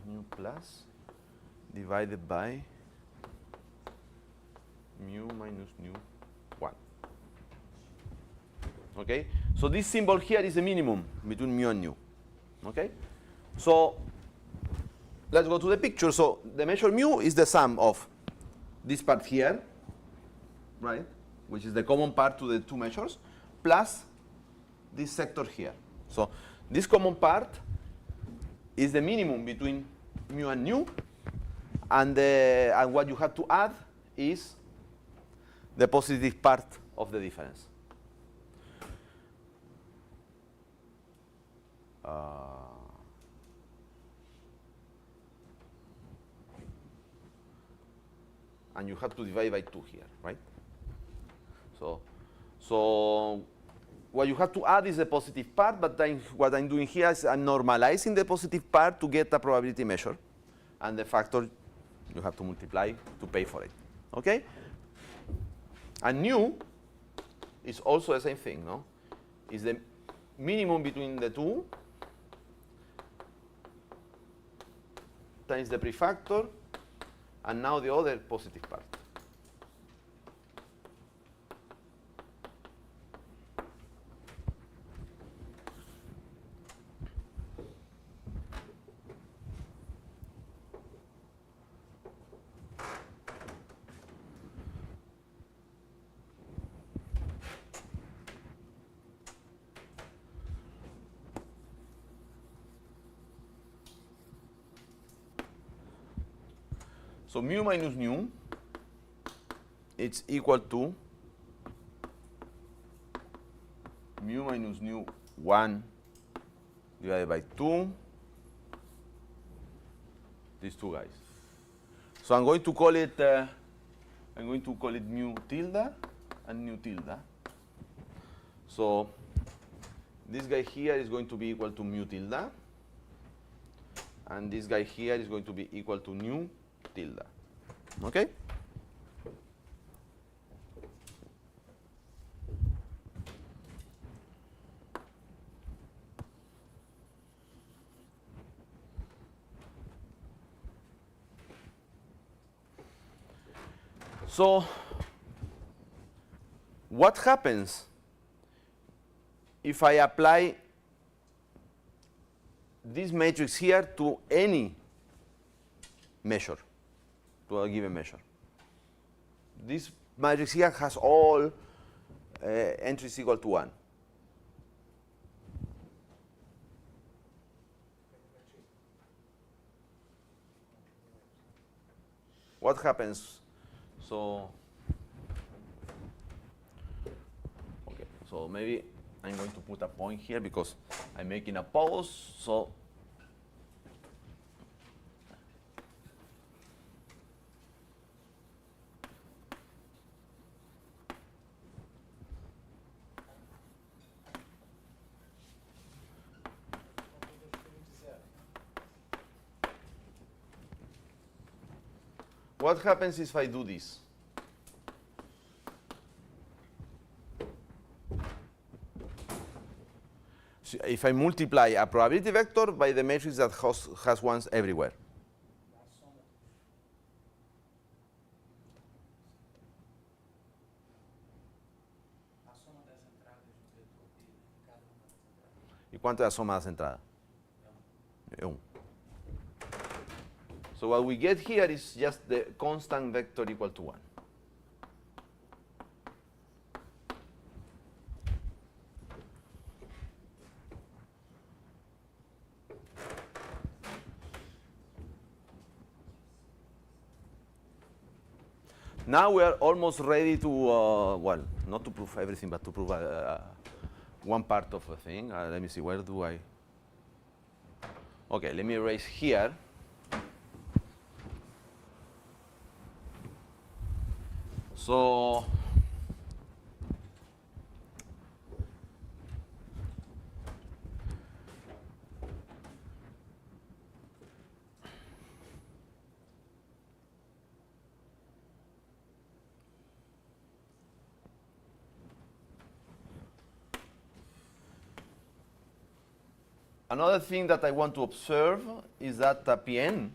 mu plus divided by mu minus nu 1. Okay? So this symbol here is the minimum between mu and nu. Okay? So let's go to the picture. So the measure mu is the sum of this part here, right, which is the common part to the two measures, plus this sector here. So this common part is the minimum between mu and nu, and what you have to add is the positive part of the difference. And you have to divide by 2 here, right? So what you have to add is the positive part, but what I'm doing here is I'm normalizing the positive part to get a probability measure. And the factor you have to multiply to pay for it. Okay? And nu is also the same thing, no? Is the minimum between the two times the prefactor, and now the other positive part. So mu minus nu, it's equal to mu minus nu 1 divided by 2, these two guys. So I'm going to call it mu tilde and nu tilde. So this guy here is going to be equal to mu tilde, and this guy here is going to be equal to nu tilde. Okay? So what happens if I apply this matrix here to any measure, to a given measure? This matrix here has all entries equal to 1. What happens? So So maybe I'm going to put a point here because I'm making a pause. So what happens if I do this? So if I multiply a probability vector by the matrix that has ones everywhere. ¿Y cuánto es la suma de las entradas? 1. So what we get here is just the constant vector equal to 1. Now we are almost ready to, well, not to prove everything, but to prove one part of the thing. Let me see, where do I? Okay, let me erase here. So another thing that I want to observe is that Pn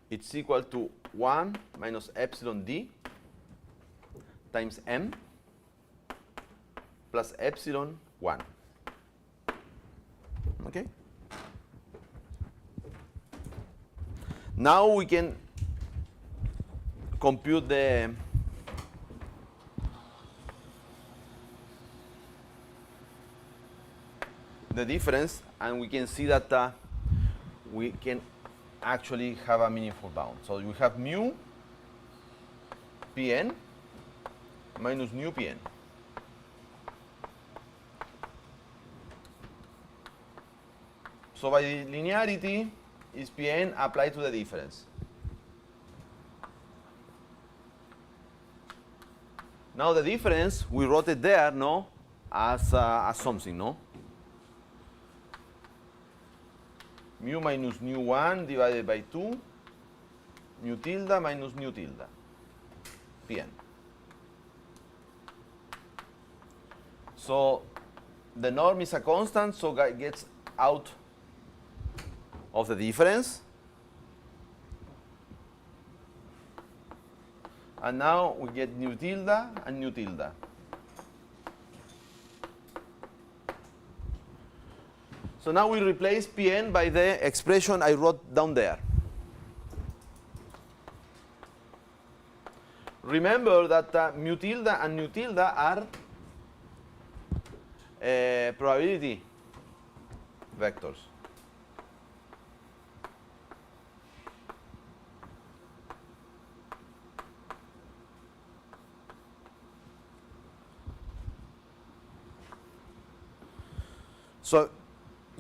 it's equal to 1 minus epsilon d times m plus epsilon 1. Okay? Now we can compute the difference, and we can see that we can actually have a meaningful bound. So we have mu Pn minus nu Pn. So by linearity is Pn applied to the difference. Now the difference, we wrote it there, no, as something, no? Mu minus nu 1 divided by 2, nu tilde minus nu tilde, Pn. So the norm is a constant, so it gets out of the difference. And now we get nu tilde and nu tilde. So now we replace Pn by the expression I wrote down there. Remember that mu tilde and nu tilde are probability vectors.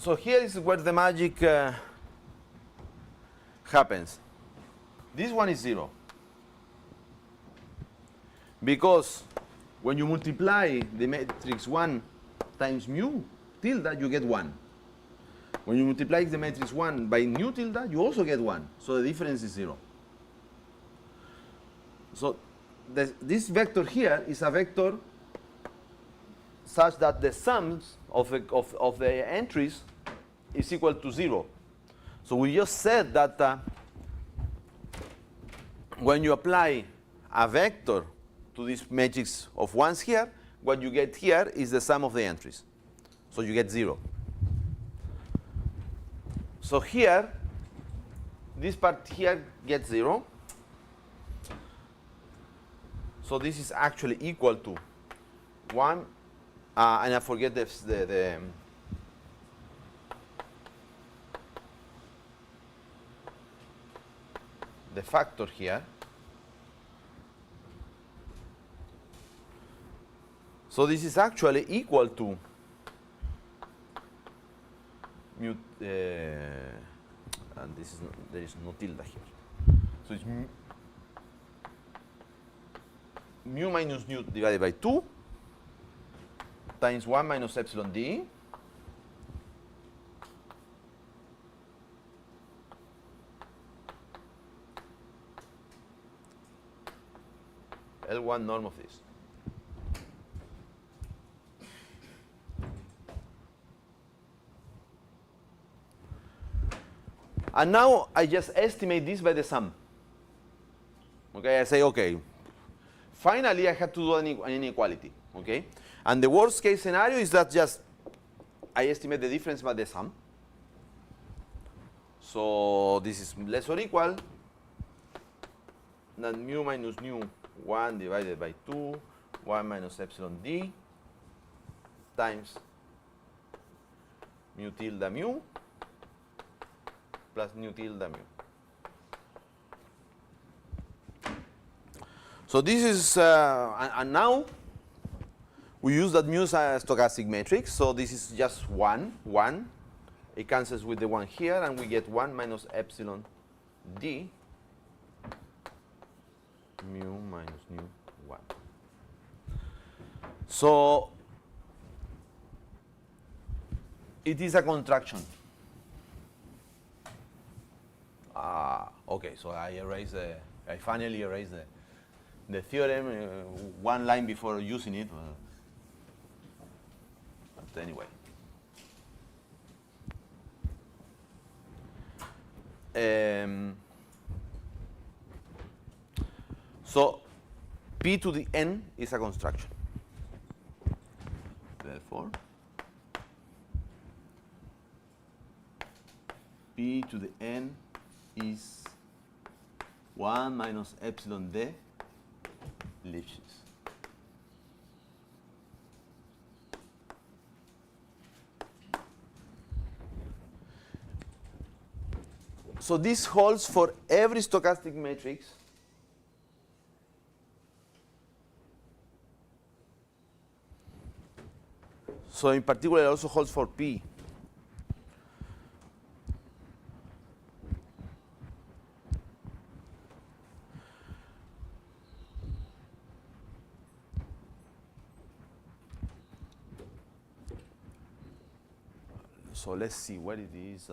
So here is where the magic happens. This one is 0. Because when you multiply the matrix 1 times mu tilde, you get 1. When you multiply the matrix 1 by nu tilde, you also get 1. So the difference is 0. So this vector here is a vector such that the sums of the entries is equal to 0. So we just said that when you apply a vector to this matrix of ones here, what you get here is the sum of the entries. So you get 0. So here, this part here gets 0. So this is actually equal to 1. And I forget the factor here. So this is actually equal to mu, and this is there is no tilde here. So it's mu minus nu divided by 2 times 1 minus epsilon d L1 norm of this. And now I just estimate this by the sum. Okay, I say, okay, finally I have to do an inequality. Okay, and the worst case scenario is that just I estimate the difference by the sum. So this is less or equal than mu minus nu 1 divided by 2, 1 minus epsilon d times mu tilde mu plus nu tilde mu. So this is, and now we use that mu as a stochastic matrix. So this is just 1, 1. It cancels with the 1 here, and we get 1 minus epsilon d mu minus nu 1. So it is a contraction. Okay, so I finally erase the theorem one line before using it. But anyway. So p to the n is a construction. Therefore, p to the n is 1 minus epsilon d Lipschitz. So this holds for every stochastic matrix so in particular it also holds for P. So let's see what it is.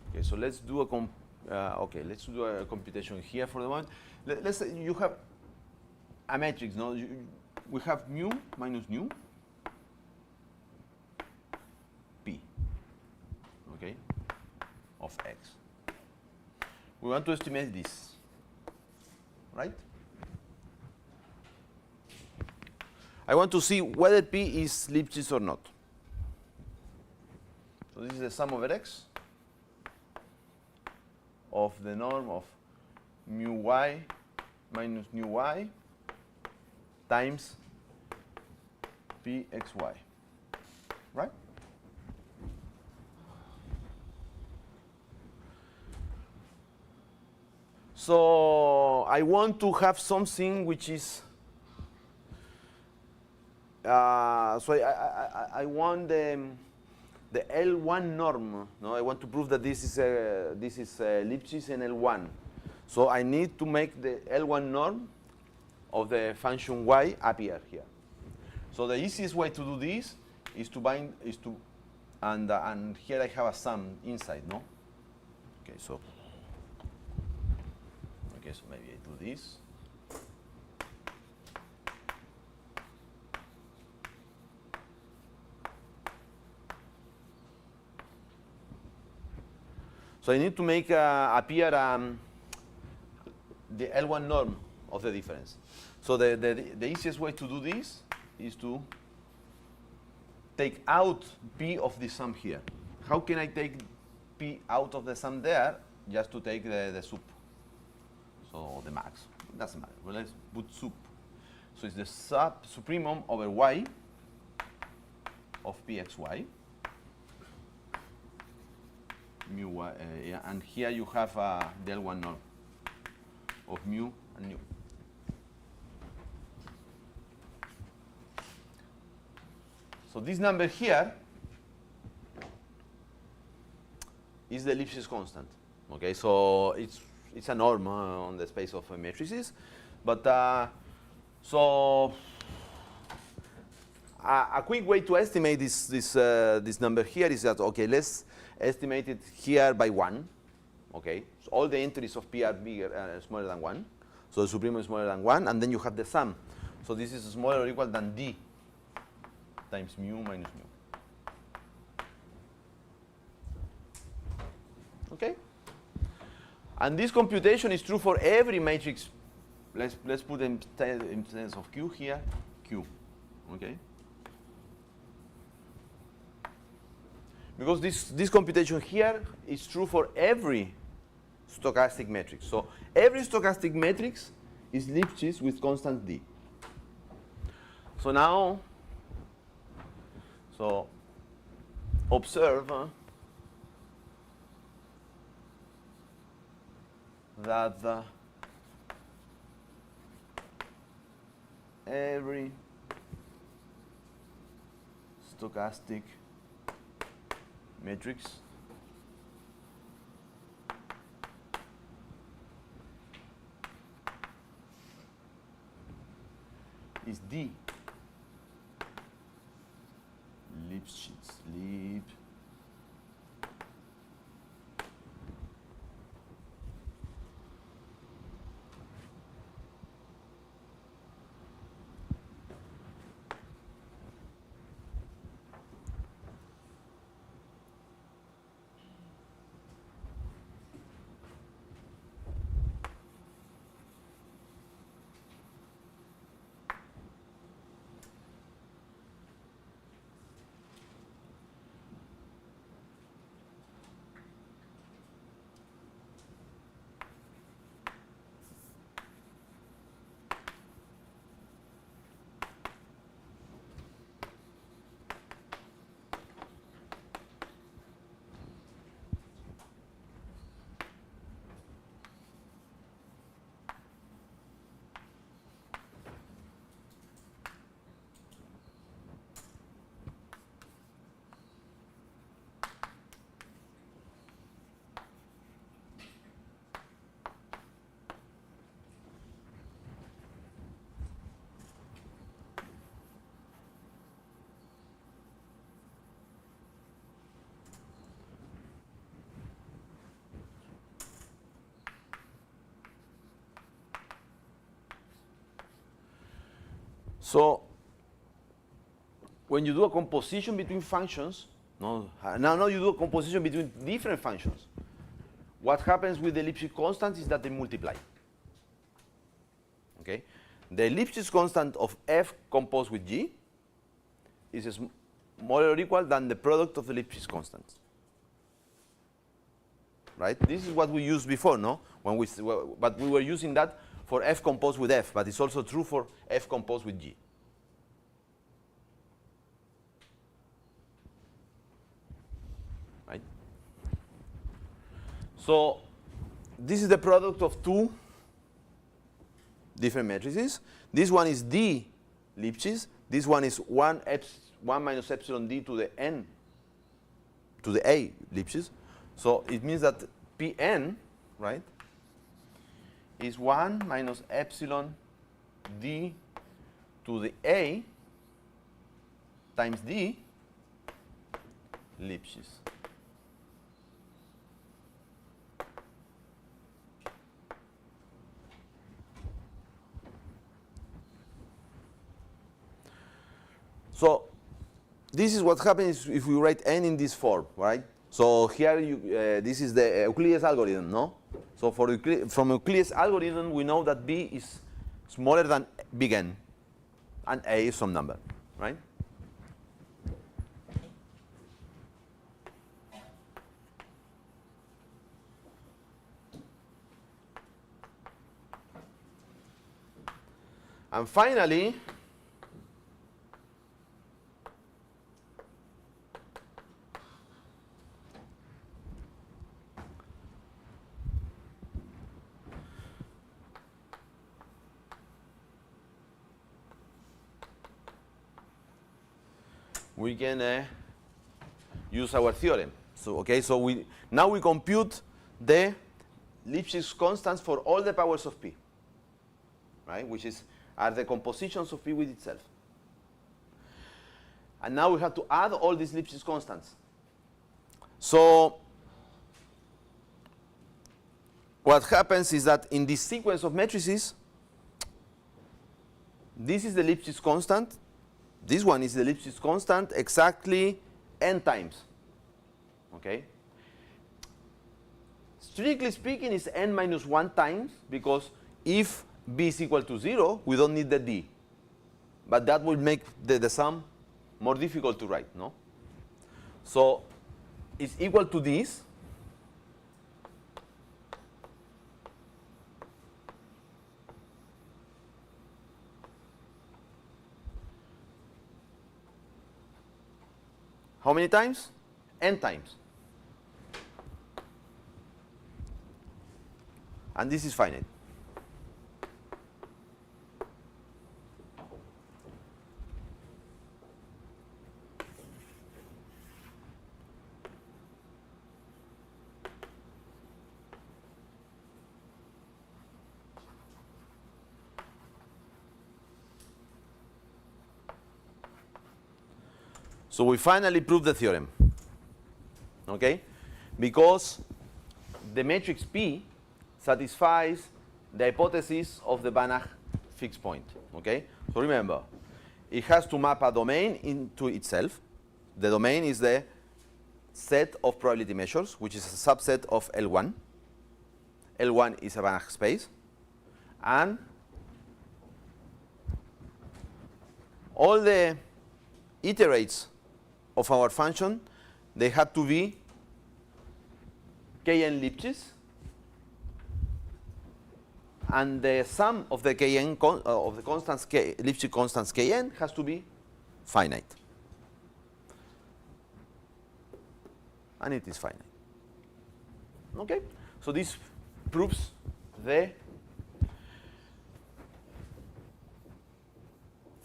Okay, so let's do a let's do a computation here for the moment. Let's say you have a matrix. No, we have mu minus nu p. Okay, of x. We want to estimate this, right? I want to see whether P is Lipschitz or not. So this is the sum over x of the norm of mu y minus nu y times pxy, right? So I want to have something which is, so I want the L1 norm. No, I want to prove that this is Lipschitz and L1. So I need to make the L1 norm of the function y appear here. So the easiest way to do this is to and here I have a sum inside, no? Okay, so. Okay, so maybe I do this. So I need to make appear the L1 norm of the difference. So the easiest way to do this is to take out P of the sum here. How can I take P out of the sum there? Just to take the sup. So the max, it doesn't matter. Well, let's put sup. So it's the supremum over y of pxy mu, yeah, and here you have the L1 norm of mu and nu. So this number here is the Lipschitz constant. Okay, so it's a norm on the space of matrices, but so a quick way to estimate this number here is that, okay, let's estimate it here by 1. Okay, so all the entries of P are bigger, smaller than 1. So the supremum is smaller than 1, and then you have the sum. So this is smaller or equal than D times mu minus mu. Okay? And this computation is true for every matrix. Let's put in terms of Q here, Q. Okay? Because this computation here is true for every stochastic matrix. So every stochastic matrix is Lipschitz with constant D. So now, so observe that every stochastic matrix is D Lipschitz, Lip. So when you do a composition between functions, now you do a composition between different functions. What happens with the Lipschitz constant is that they multiply. Okay, the Lipschitz constant of f composed with g is smaller or equal than the product of the Lipschitz constants. Right? This is what we used before, no? But we were using that for f composed with f, but it's also true for f composed with g. Right? So this is the product of two different matrices. This one is D Lipschitz. This one is 1 minus epsilon d to the n, to the a Lipschitz. So it means that Pn, right, is 1 minus epsilon d to the a times d Lipschitz. So this is what happens if we write n in this form, right? So here this is the Euclides algorithm, no? So from Euclides algorithm, we know that B is smaller than big N, and A is some number, right? And finally, we can use our theorem. So okay, so now we compute the Lipschitz constants for all the powers of P, right? Which are the compositions of P with itself. And now we have to add all these Lipschitz constants. So what happens is that in this sequence of matrices, this is the Lipschitz constant. This one is the Lipschitz constant exactly n times. Okay? Strictly speaking, it's n minus 1 times, because if b is equal to 0, we don't need the d. But that will make the sum more difficult to write, no? So it's equal to this. How many times? N times. And this is finite. So we finally proved the theorem, okay? Because the matrix P satisfies the hypothesis of the Banach fixed point, okay? So remember, it has to map a domain into itself. The domain is the set of probability measures, which is a subset of L1. L1 is a Banach space. And all the iterates of our function, they have to be Kn Lipschitz, and the sum of the Kn of the constants Lipschitz constants Kn has to be finite, and it is finite. Okay, so this proves the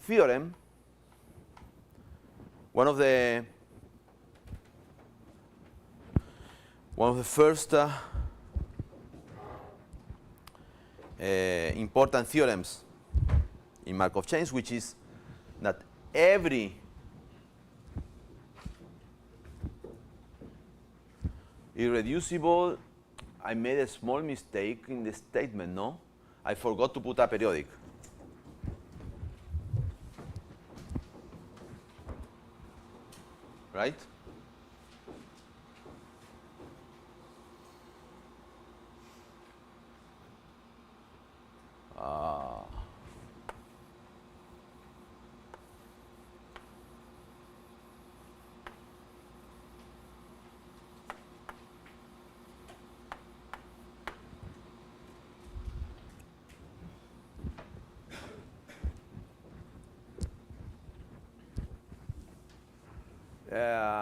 theorem. One of the first important theorems in Markov chains, which is that every irreducible, I made a small mistake in the statement, no? I forgot to put a periodic. Right?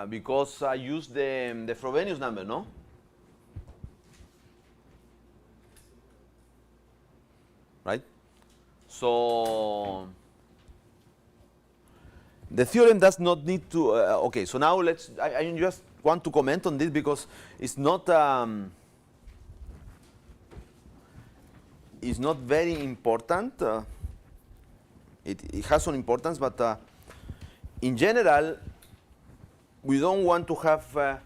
Because I used the Frobenius number, no? Right? So the theorem does not need to. Okay, so now I just want to comment on this because it's not very important. It has some importance, but in general, we don't want to have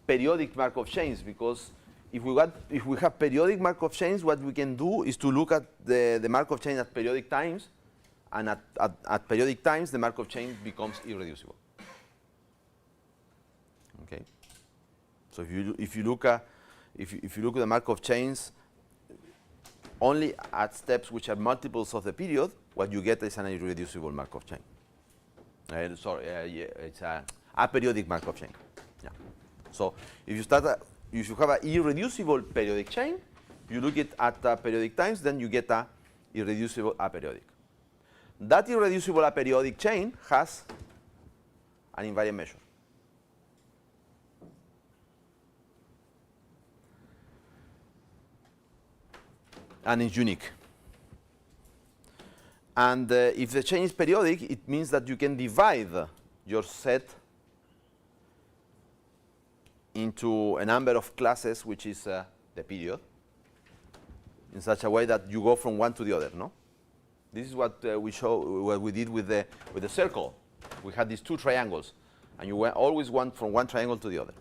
periodic Markov chains, because if we have periodic Markov chains, what we can do is to look at the Markov chain at periodic times, and at periodic times the Markov chain becomes irreducible. Okay. So if you look at the Markov chains only at steps which are multiples of the period, what you get is an irreducible Markov chain. It's a aperiodic Markov chain. Yeah. So if you have an irreducible periodic chain, you look at periodic times, then you get a irreducible aperiodic. That irreducible aperiodic chain has an invariant measure. And it's unique. And if the chain is periodic, it means that you can divide your set into a number of classes, which is the period, in such a way that you go from one to the other, no? This is what what we did with the circle. We had these two triangles, and you always went from one triangle to the other.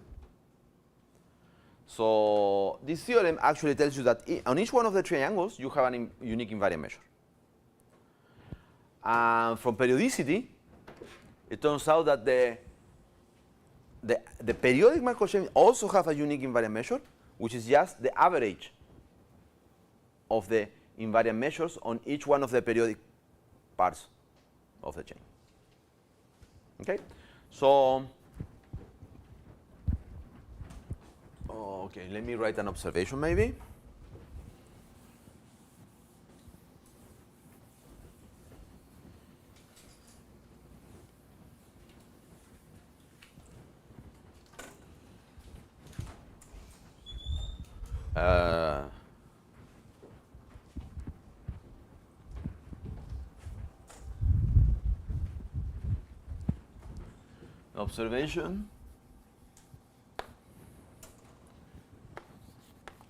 So this theorem actually tells you that on each one of the triangles, you have a unique invariant measure. And from periodicity, it turns out that the periodic Markov chain also have a unique invariant measure, which is just the average of the invariant measures on each one of the periodic parts of the chain. Okay? So, okay, let me write an observation maybe. Observation.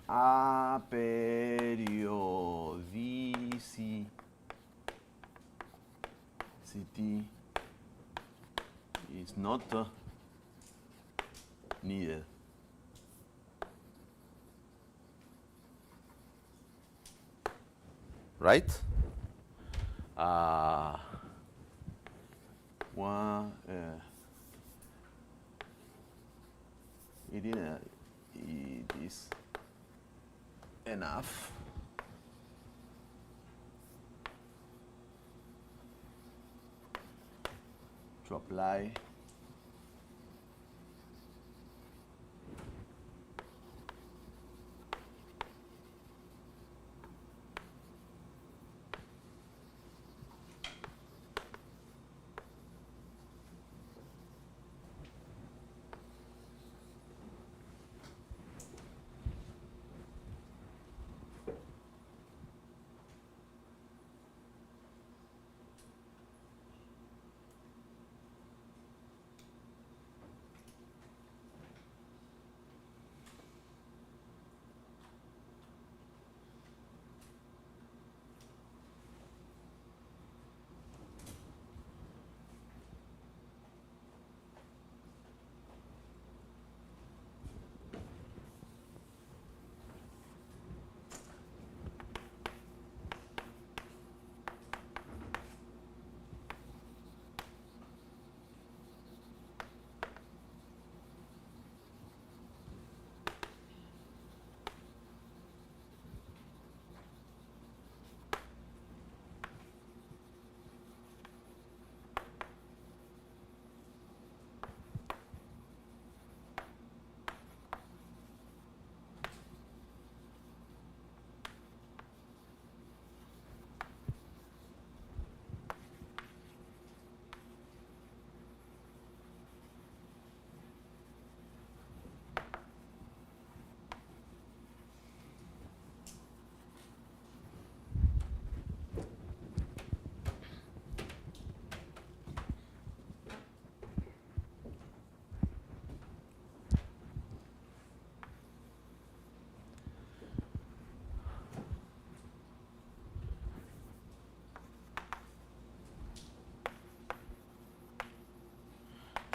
Aperiodicity is not needed. Right? It is enough to apply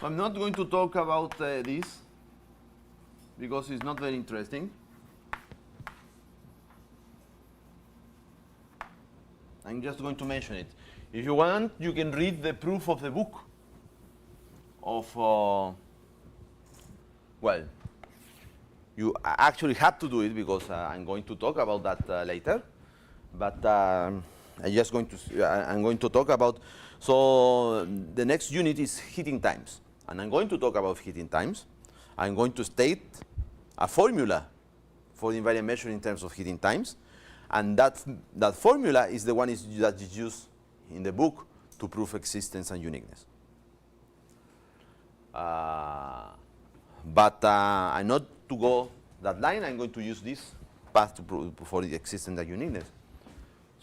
I'm not going to talk about this because it's not very interesting. I'm just going to mention it. If you want, you can read the proof of the book of, well, you actually have to do it because I'm going to talk about that later. But I'm going to talk about, so the next unit is heating times. And I'm going to talk about heating times. I'm going to state a formula for the invariant measure in terms of heating times. And that formula is the one that is used in the book to prove existence and uniqueness. But I'm not to go that line. I'm going to use this path to prove for the existence and uniqueness.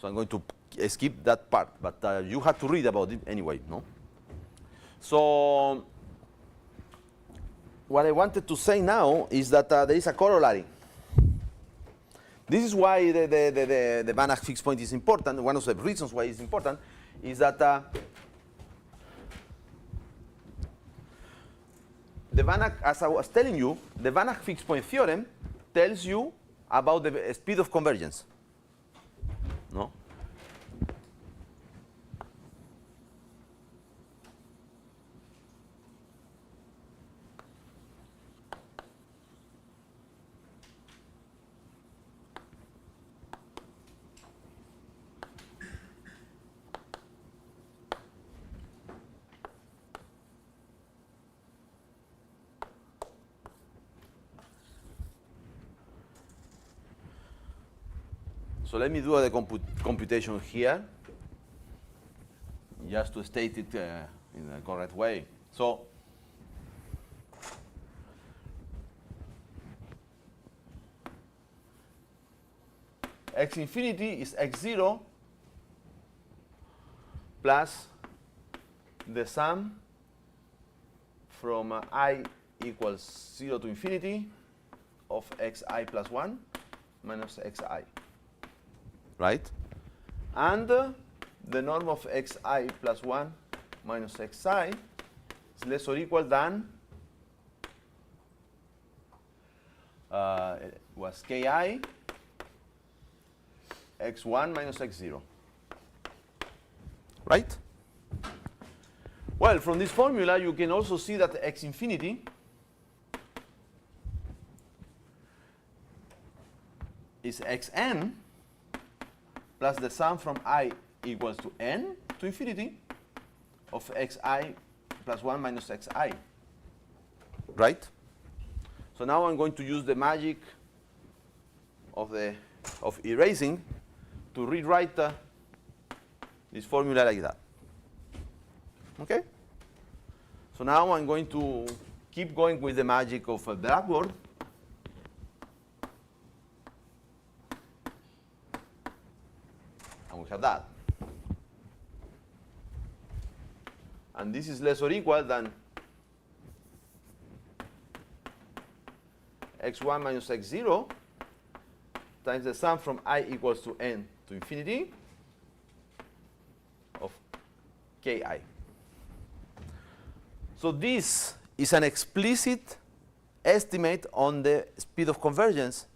So I'm going to skip that part. But you have to read about it anyway, no? So what I wanted to say now is that there is a corollary. This is why the Banach fixed point is important. One of the reasons why it's important is that the Banach, as I was telling you, the Banach fixed point theorem tells you about the speed of convergence. No? So let me do the computation here, just to state it in the correct way. So x infinity is x0 plus the sum from I equals 0 to infinity of xi plus 1 minus xi. Right? And the norm of xi plus 1 minus xi is less or equal than was ki x1 minus x0. Right? Well, from this formula, you can also see that x infinity is xn plus the sum from I equals to n to infinity of xi plus 1 minus xi. Right? So now I'm going to use the magic of erasing to rewrite this formula like that. Okay? So now I'm going to keep going with the magic of a blackboard. And we have that. And this is less or equal than x1 minus x0 times the sum from I equals to n to infinity of ki. So this is an explicit estimate on the speed of convergence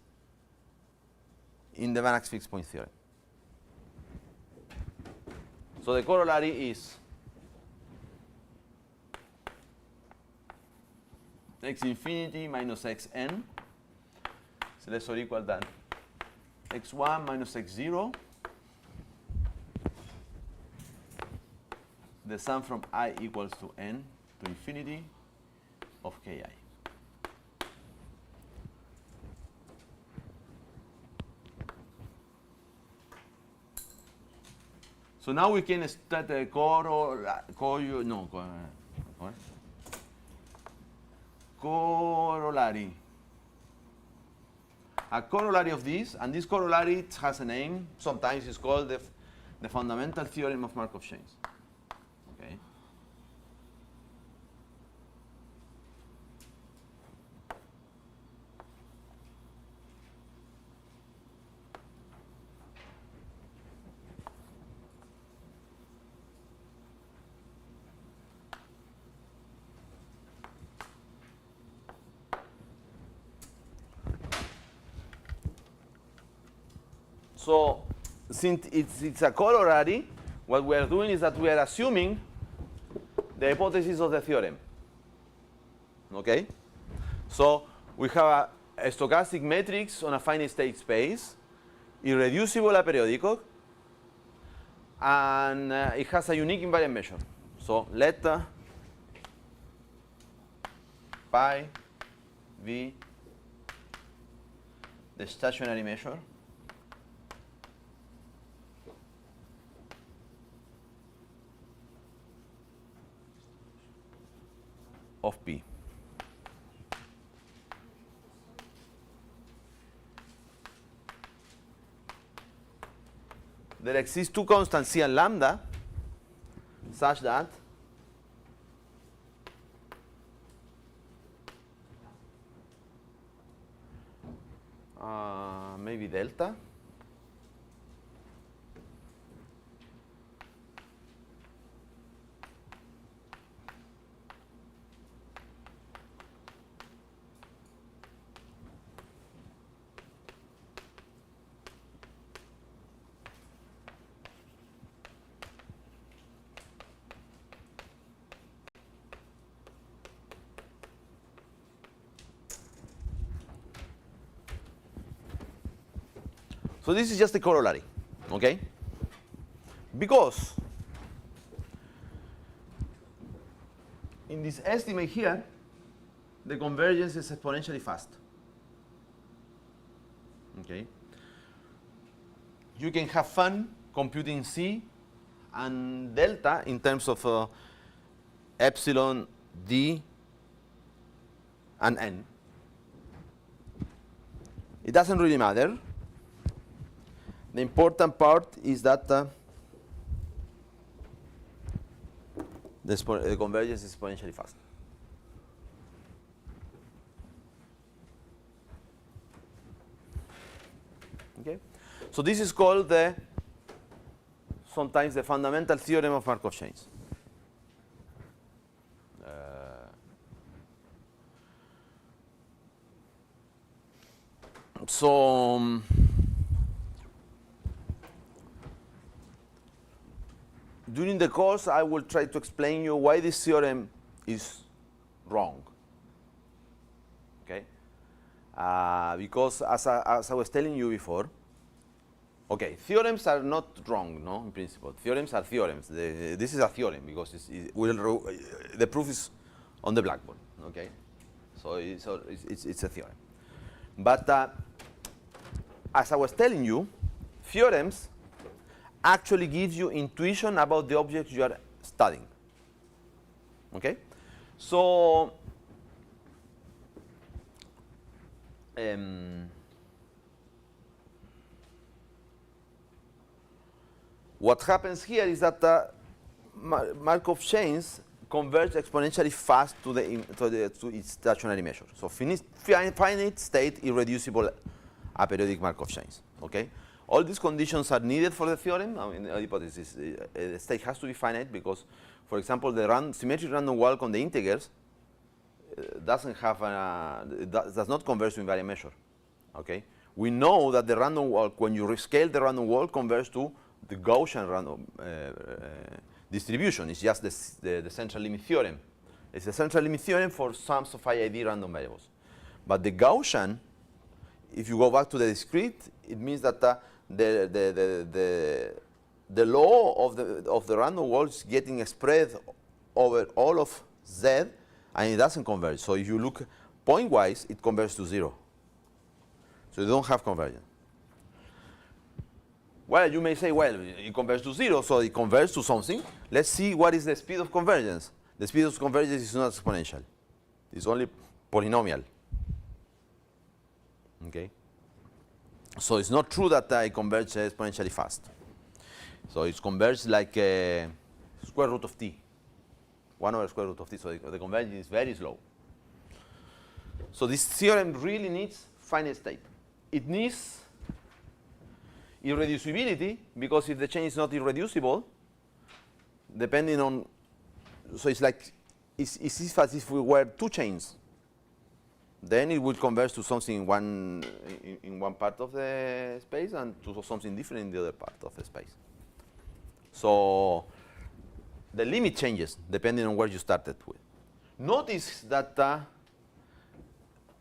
in the Banach fixed point theorem. So the corollary is x infinity minus xn is less or equal than x1 minus x0, the sum from I equals to n to infinity of ki. So now we can start a corollary. A corollary of this, and this corollary has a name. Sometimes it's called the fundamental theorem of Markov chains. Okay. So since it's a corollary, what we are doing is that we are assuming the hypothesis of the theorem. Okay? So we have a stochastic matrix on a finite state space, irreducible aperiodic, and it has a unique invariant measure. So let pi be the stationary measure of P. There exist two constants C and lambda such that So this is just a corollary, okay? Because in this estimate here, the convergence is exponentially fast. Okay? You can have fun computing C and delta in terms of epsilon, D, and N. It doesn't really matter. The important part is that the convergence is exponentially fast. Okay? So this is called sometimes the fundamental theorem of Markov chains. During the course, I will try to explain you why this theorem is wrong. Okay? Because as I was telling you before, okay, theorems are not wrong, no, in principle. Theorems are theorems. This is a theorem because the proof is on the blackboard, okay? So it's a theorem. But as I was telling you, theorems actually give you intuition about the object you are studying, okay? So what happens here is that Markov chains converge exponentially fast to its stationary measure. So finite state irreducible aperiodic Markov chains. Okay, all these conditions are needed for the theorem. I mean, the hypothesis the state has to be finite because, for example, the symmetric random walk on the integers does not converge to invariant measure. Okay, we know that the random walk, when you rescale the random walk, converges to the Gaussian random distribution. It's just the central limit theorem. It's the central limit theorem for sums of IID random variables. But the Gaussian, if you go back to the discrete, it means that the law of the random walk is getting spread over all of Z, and it doesn't converge. So if you look point-wise, it converges to 0. So you don't have convergence. Well, you may say, well, it converges to 0, so it converges to something. Let's see what is the speed of convergence. The speed of convergence is not exponential. It's only polynomial. Okay? So it's not true that it converges exponentially fast. So it's converged like square root of t. 1 over square root of t. So the convergence is very slow. So this theorem really needs finite state. It needs irreducibility, because if the chain is not irreducible, depending on, so it's like, it's as if we were two chains. Then it would converge to something in one part of the space and to something different in the other part of the space. So the limit changes depending on where you started with. Notice that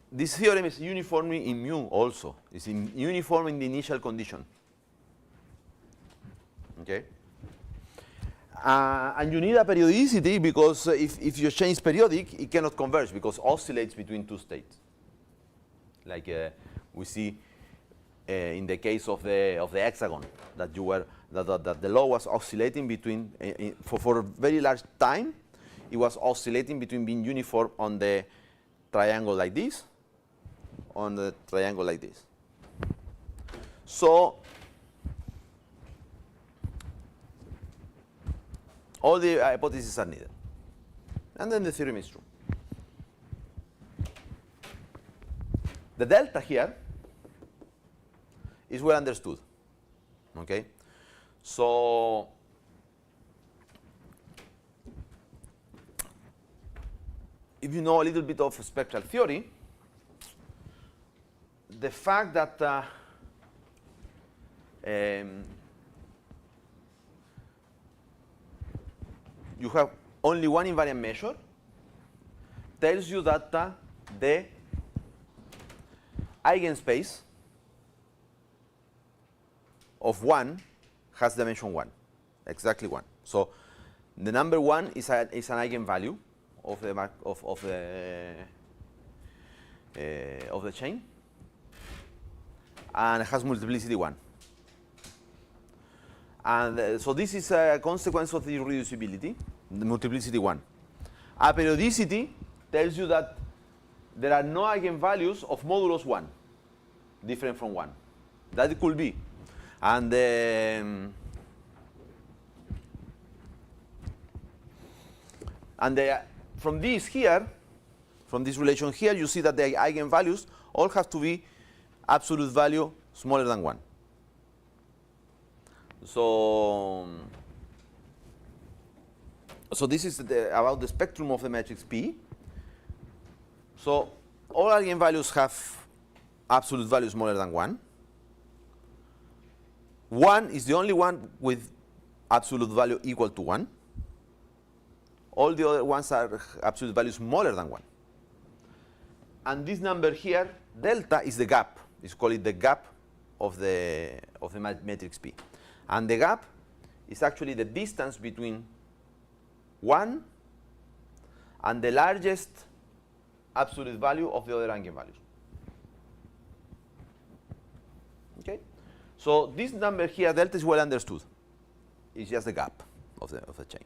this theorem is uniform in mu also. It's uniform in the initial condition. Okay? And you need a periodicity, because if your chain is periodic, it cannot converge because it oscillates between two states. Like we see in the case of the hexagon, that the law was oscillating between for a very large time. It was oscillating between being uniform on the triangle like this, on the triangle like this. So all the hypotheses are needed. And then the theorem is true. The delta here is well understood. Okay? So if you know a little bit of spectral theory, the fact that you have only one invariant measure tells you that the eigenspace of 1 has dimension 1, exactly 1. So the number 1 is an eigenvalue of the of the chain, and has multiplicity 1. And so this is a consequence of the irreducibility, the multiplicity 1. Aperiodicity tells you that there are no eigenvalues of modulus 1, different from 1. That it could be. And from this here, from this relation here, you see that the eigenvalues all have to be absolute value smaller than 1. So this is about the spectrum of the matrix P. So all eigenvalues have absolute value smaller than 1. 1 is the only one with absolute value equal to 1. All the other ones are absolute value smaller than 1. And this number here, delta, is the gap. Let's call it the gap of the matrix P. And the gap is actually the distance between 1 and the largest absolute value of the other eigenvalues. Okay? So this number here, delta, is well understood. It's just the gap of the chain.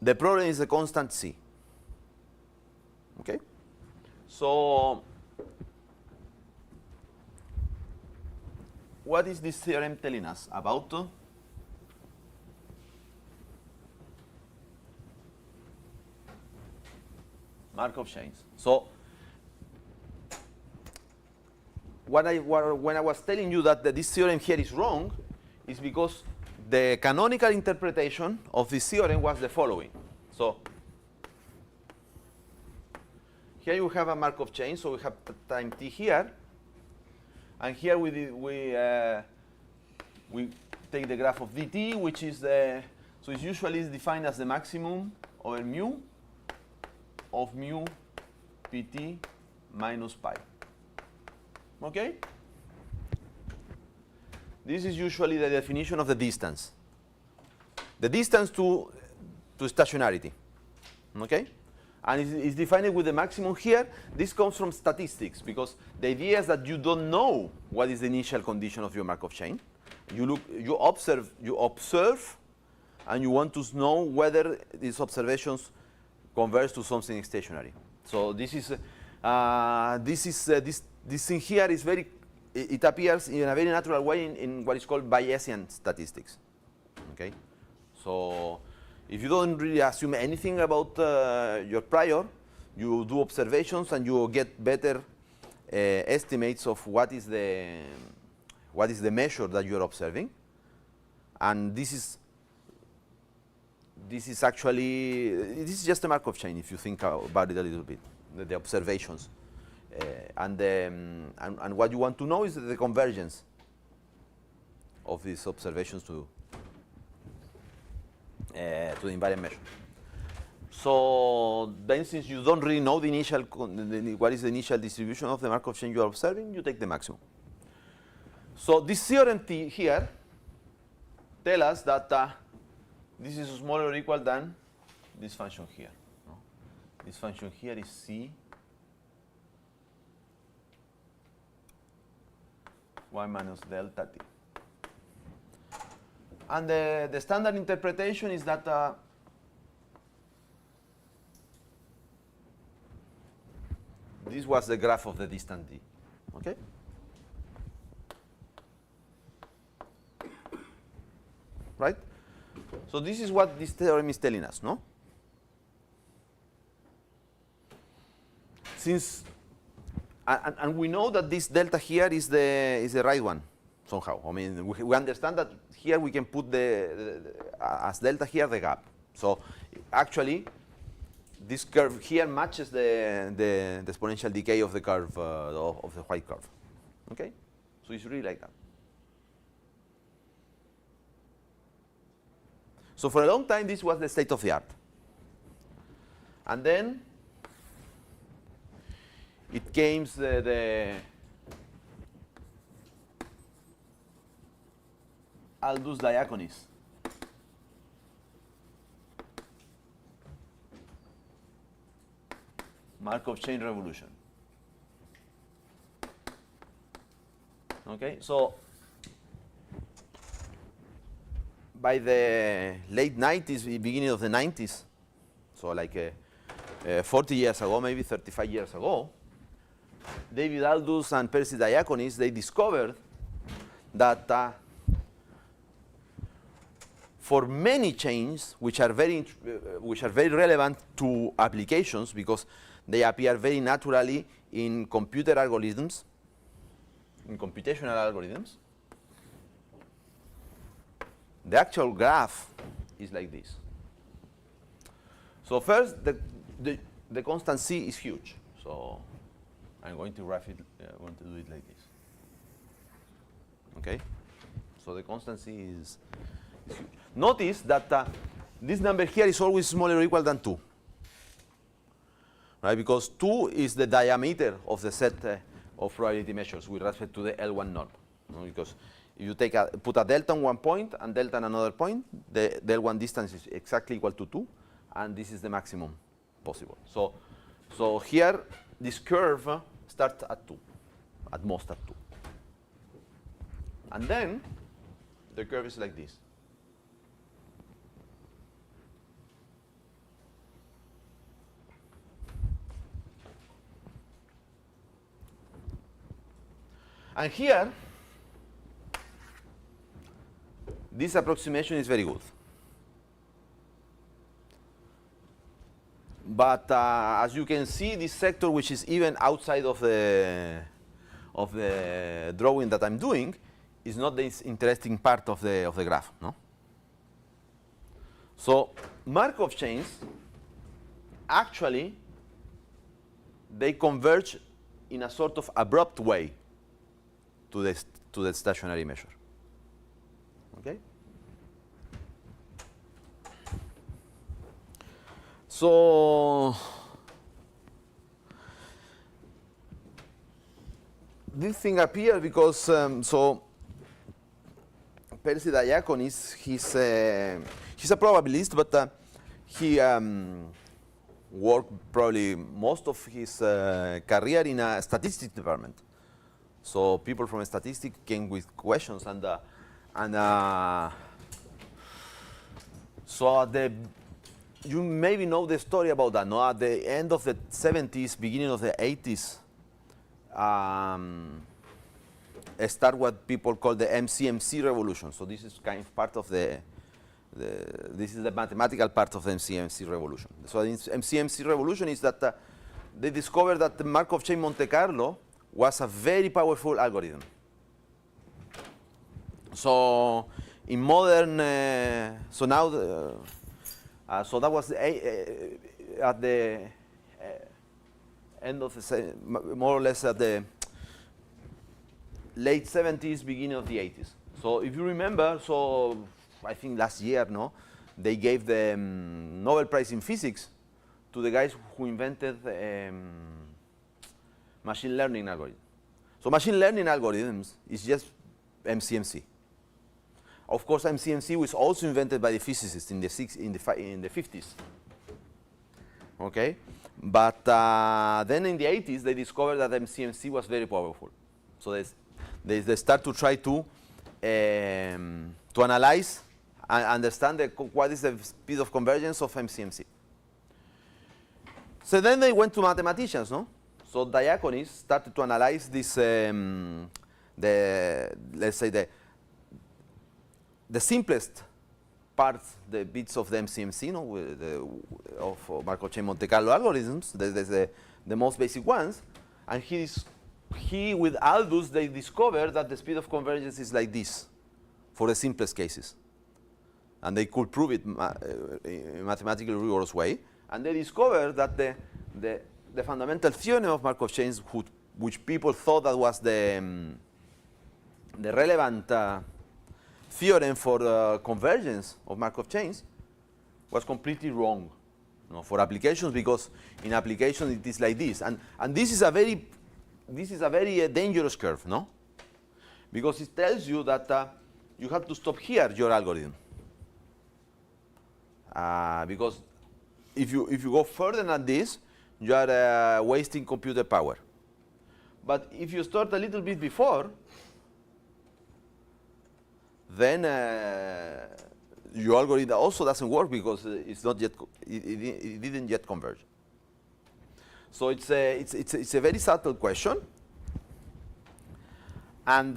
The problem is the constant C. Okay? So what is this theorem telling us about Markov chains? So when I was telling you that this theorem here is wrong, is because the canonical interpretation of this theorem was the following. So here you have a Markov chain, so we have time t here, and here we take the graph of dt, which is so it's usually defined as the maximum over mu of mu pt minus pi. Okay? This is usually the definition of the distance. The distance to stationarity. Okay? And it's defined with the maximum here. This comes from statistics, because the idea is that you don't know what is the initial condition of your Markov chain. You observe, and you want to know whether these observations converge to something stationary. So this thing here is very. It appears in a very natural way in what is called Bayesian statistics. Okay, so if you don't really assume anything about your prior, you do observations and you get better estimates of what is the measure that you are observing, and this is just a Markov chain if you think about it a little bit, the observations. And what you want to know is the convergence of these observations to the invariant measure. So then, since you don't really know what is the initial distribution of the Markov chain you are observing, you take the maximum. So this theorem T here tells us that this is smaller or equal than this function here. No? This function here is C 1 minus delta t. And the standard interpretation is that this was the graph of the distant t. Okay? Right? So this is what this theorem is telling us, no? Since and we know that this delta here is the right one somehow. I mean, we understand that here we can put as delta here the gap. So actually, this curve here matches the exponential decay of the curve of the white curve. Okay, so it's really like that. So for a long time, this was the state of the art, and then it came Aldous Diaconis. Markov chain revolution. Okay, so by the late 90s, beginning of the 90s, so like 40 years ago, maybe 35 years ago, David Aldous and Percy Diaconis, they discovered that for many chains, which are very relevant to applications because they appear very naturally in computer algorithms, in computational algorithms, the actual graph is like this. So first, the constant C is huge. So I'm going to graph it. I want to do it like this. Okay. So the constant C is huge. Notice that this number here is always smaller or equal than 2. Right? Because 2 is the diameter of the set of probability measures with respect to the L1 norm. Because if you put a delta on one point and delta on another point, the L1 distance is exactly equal to 2, and this is the maximum possible. So here, this curve starts at 2, at most at 2. And then the curve is like this. And here, this approximation is very good. But as you can see, this sector, which is even outside of the drawing that I'm doing, is not the interesting part of the graph. No? So Markov chains, actually, they converge in a sort of abrupt way to the stationary measure. Okay? So this thing appeared because so Percy Diaconis, he's a probabilist, but he worked probably most of his career in a statistics department. So people from statistics came with questions, and so you maybe know the story about that. No, at the end of the 70s, beginning of the 80s, start what people call the MCMC revolution. So this is kind of part of this is the mathematical part of the MCMC revolution. So the MCMC revolution is that they discovered that the Markov chain Monte Carlo was a very powerful algorithm. So in modern, so now, so that was at the end of the, more or less at the late 70s, beginning of the 80s. So if you remember, so I think last year, no, they gave the Nobel Prize in Physics to the guys who invented machine learning algorithm. So machine learning algorithms is just MCMC. Of course, MCMC was also invented by the physicists in the 50s. Okay, but then in the 80s they discovered that MCMC was very powerful. So they start to try to analyze and understand what is the speed of convergence of MCMC. So then they went to mathematicians, no? So Diaconis started to analyze this, let's say the simplest parts, the bits of the MCMC, of Markov chain Monte Carlo algorithms, the most basic ones, and he with Aldous, they discovered that the speed of convergence is like this for the simplest cases. And they could prove it in a mathematically rigorous way. And they discovered that the fundamental theorem of Markov chains, which people thought that was the relevant theorem for convergence of Markov chains, was completely wrong, for applications, because in applications it is like this. And this is a very dangerous curve, no? Because it tells you that you have to stop here your algorithm. Because if you go further than this, you are wasting computer power. But if you start a little bit before, then your algorithm also doesn't work because it's not yet it didn't yet converge. So it's a very subtle question, and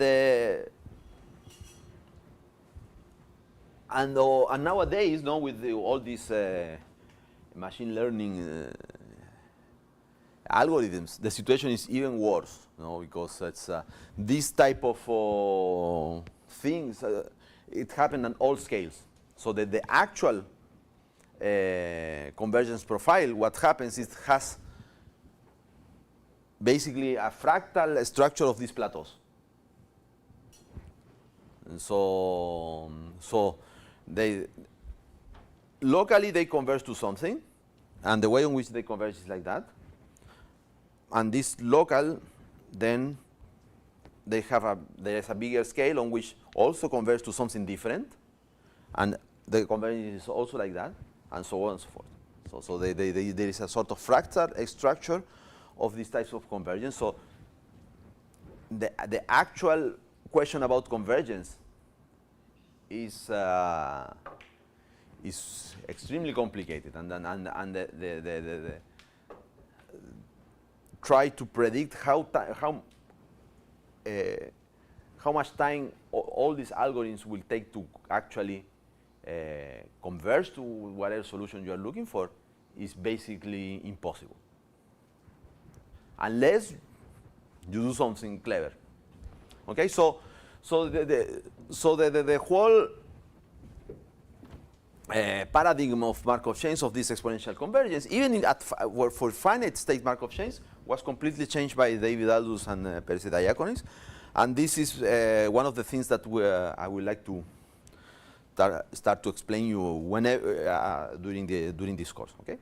nowadays, with all these machine learning algorithms, the situation is even worse, because it's this type of things. It happens on all scales. So that the actual convergence profile, what happens is it has basically a fractal structure of these plateaus. And so they locally they converge to something, and the way in which they converge is like that. And this local, then there is a bigger scale on which also converge to something different, and the convergence is also like that, and so on and so forth. So there is a sort of fractal structure of these types of convergence. So the actual question about convergence is extremely complicated, and the try to predict how much time all these algorithms will take to actually converge to whatever solution you are looking for is basically impossible, unless you do something clever. Okay, so the whole paradigm of Markov chains of this exponential convergence, even for finite state Markov chains, was completely changed by David Aldous and Perse-Diaconis, and this is one of the things that I would like to start to explain you whenever during this course. Okay,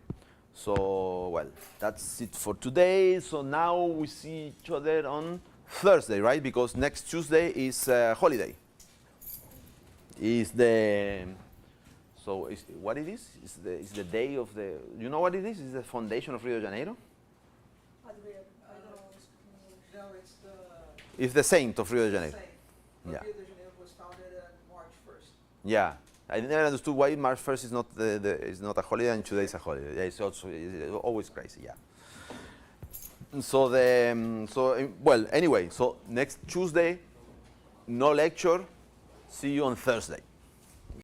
so well, that's it for today. So now we see each other on Thursday, right? Because next Tuesday is holiday. What it is? It's the day of the. You know what it is? It's the foundation of Rio de Janeiro. No, It's the saint of Rio de Janeiro. Saint. Yeah. Rio de Janeiro was founded on March 1st. Yeah, I never understood why March 1st is not is not a holiday and today is a holiday. Yeah, it's always crazy. Yeah. So well, anyway, so next Tuesday, no lecture. See you on Thursday.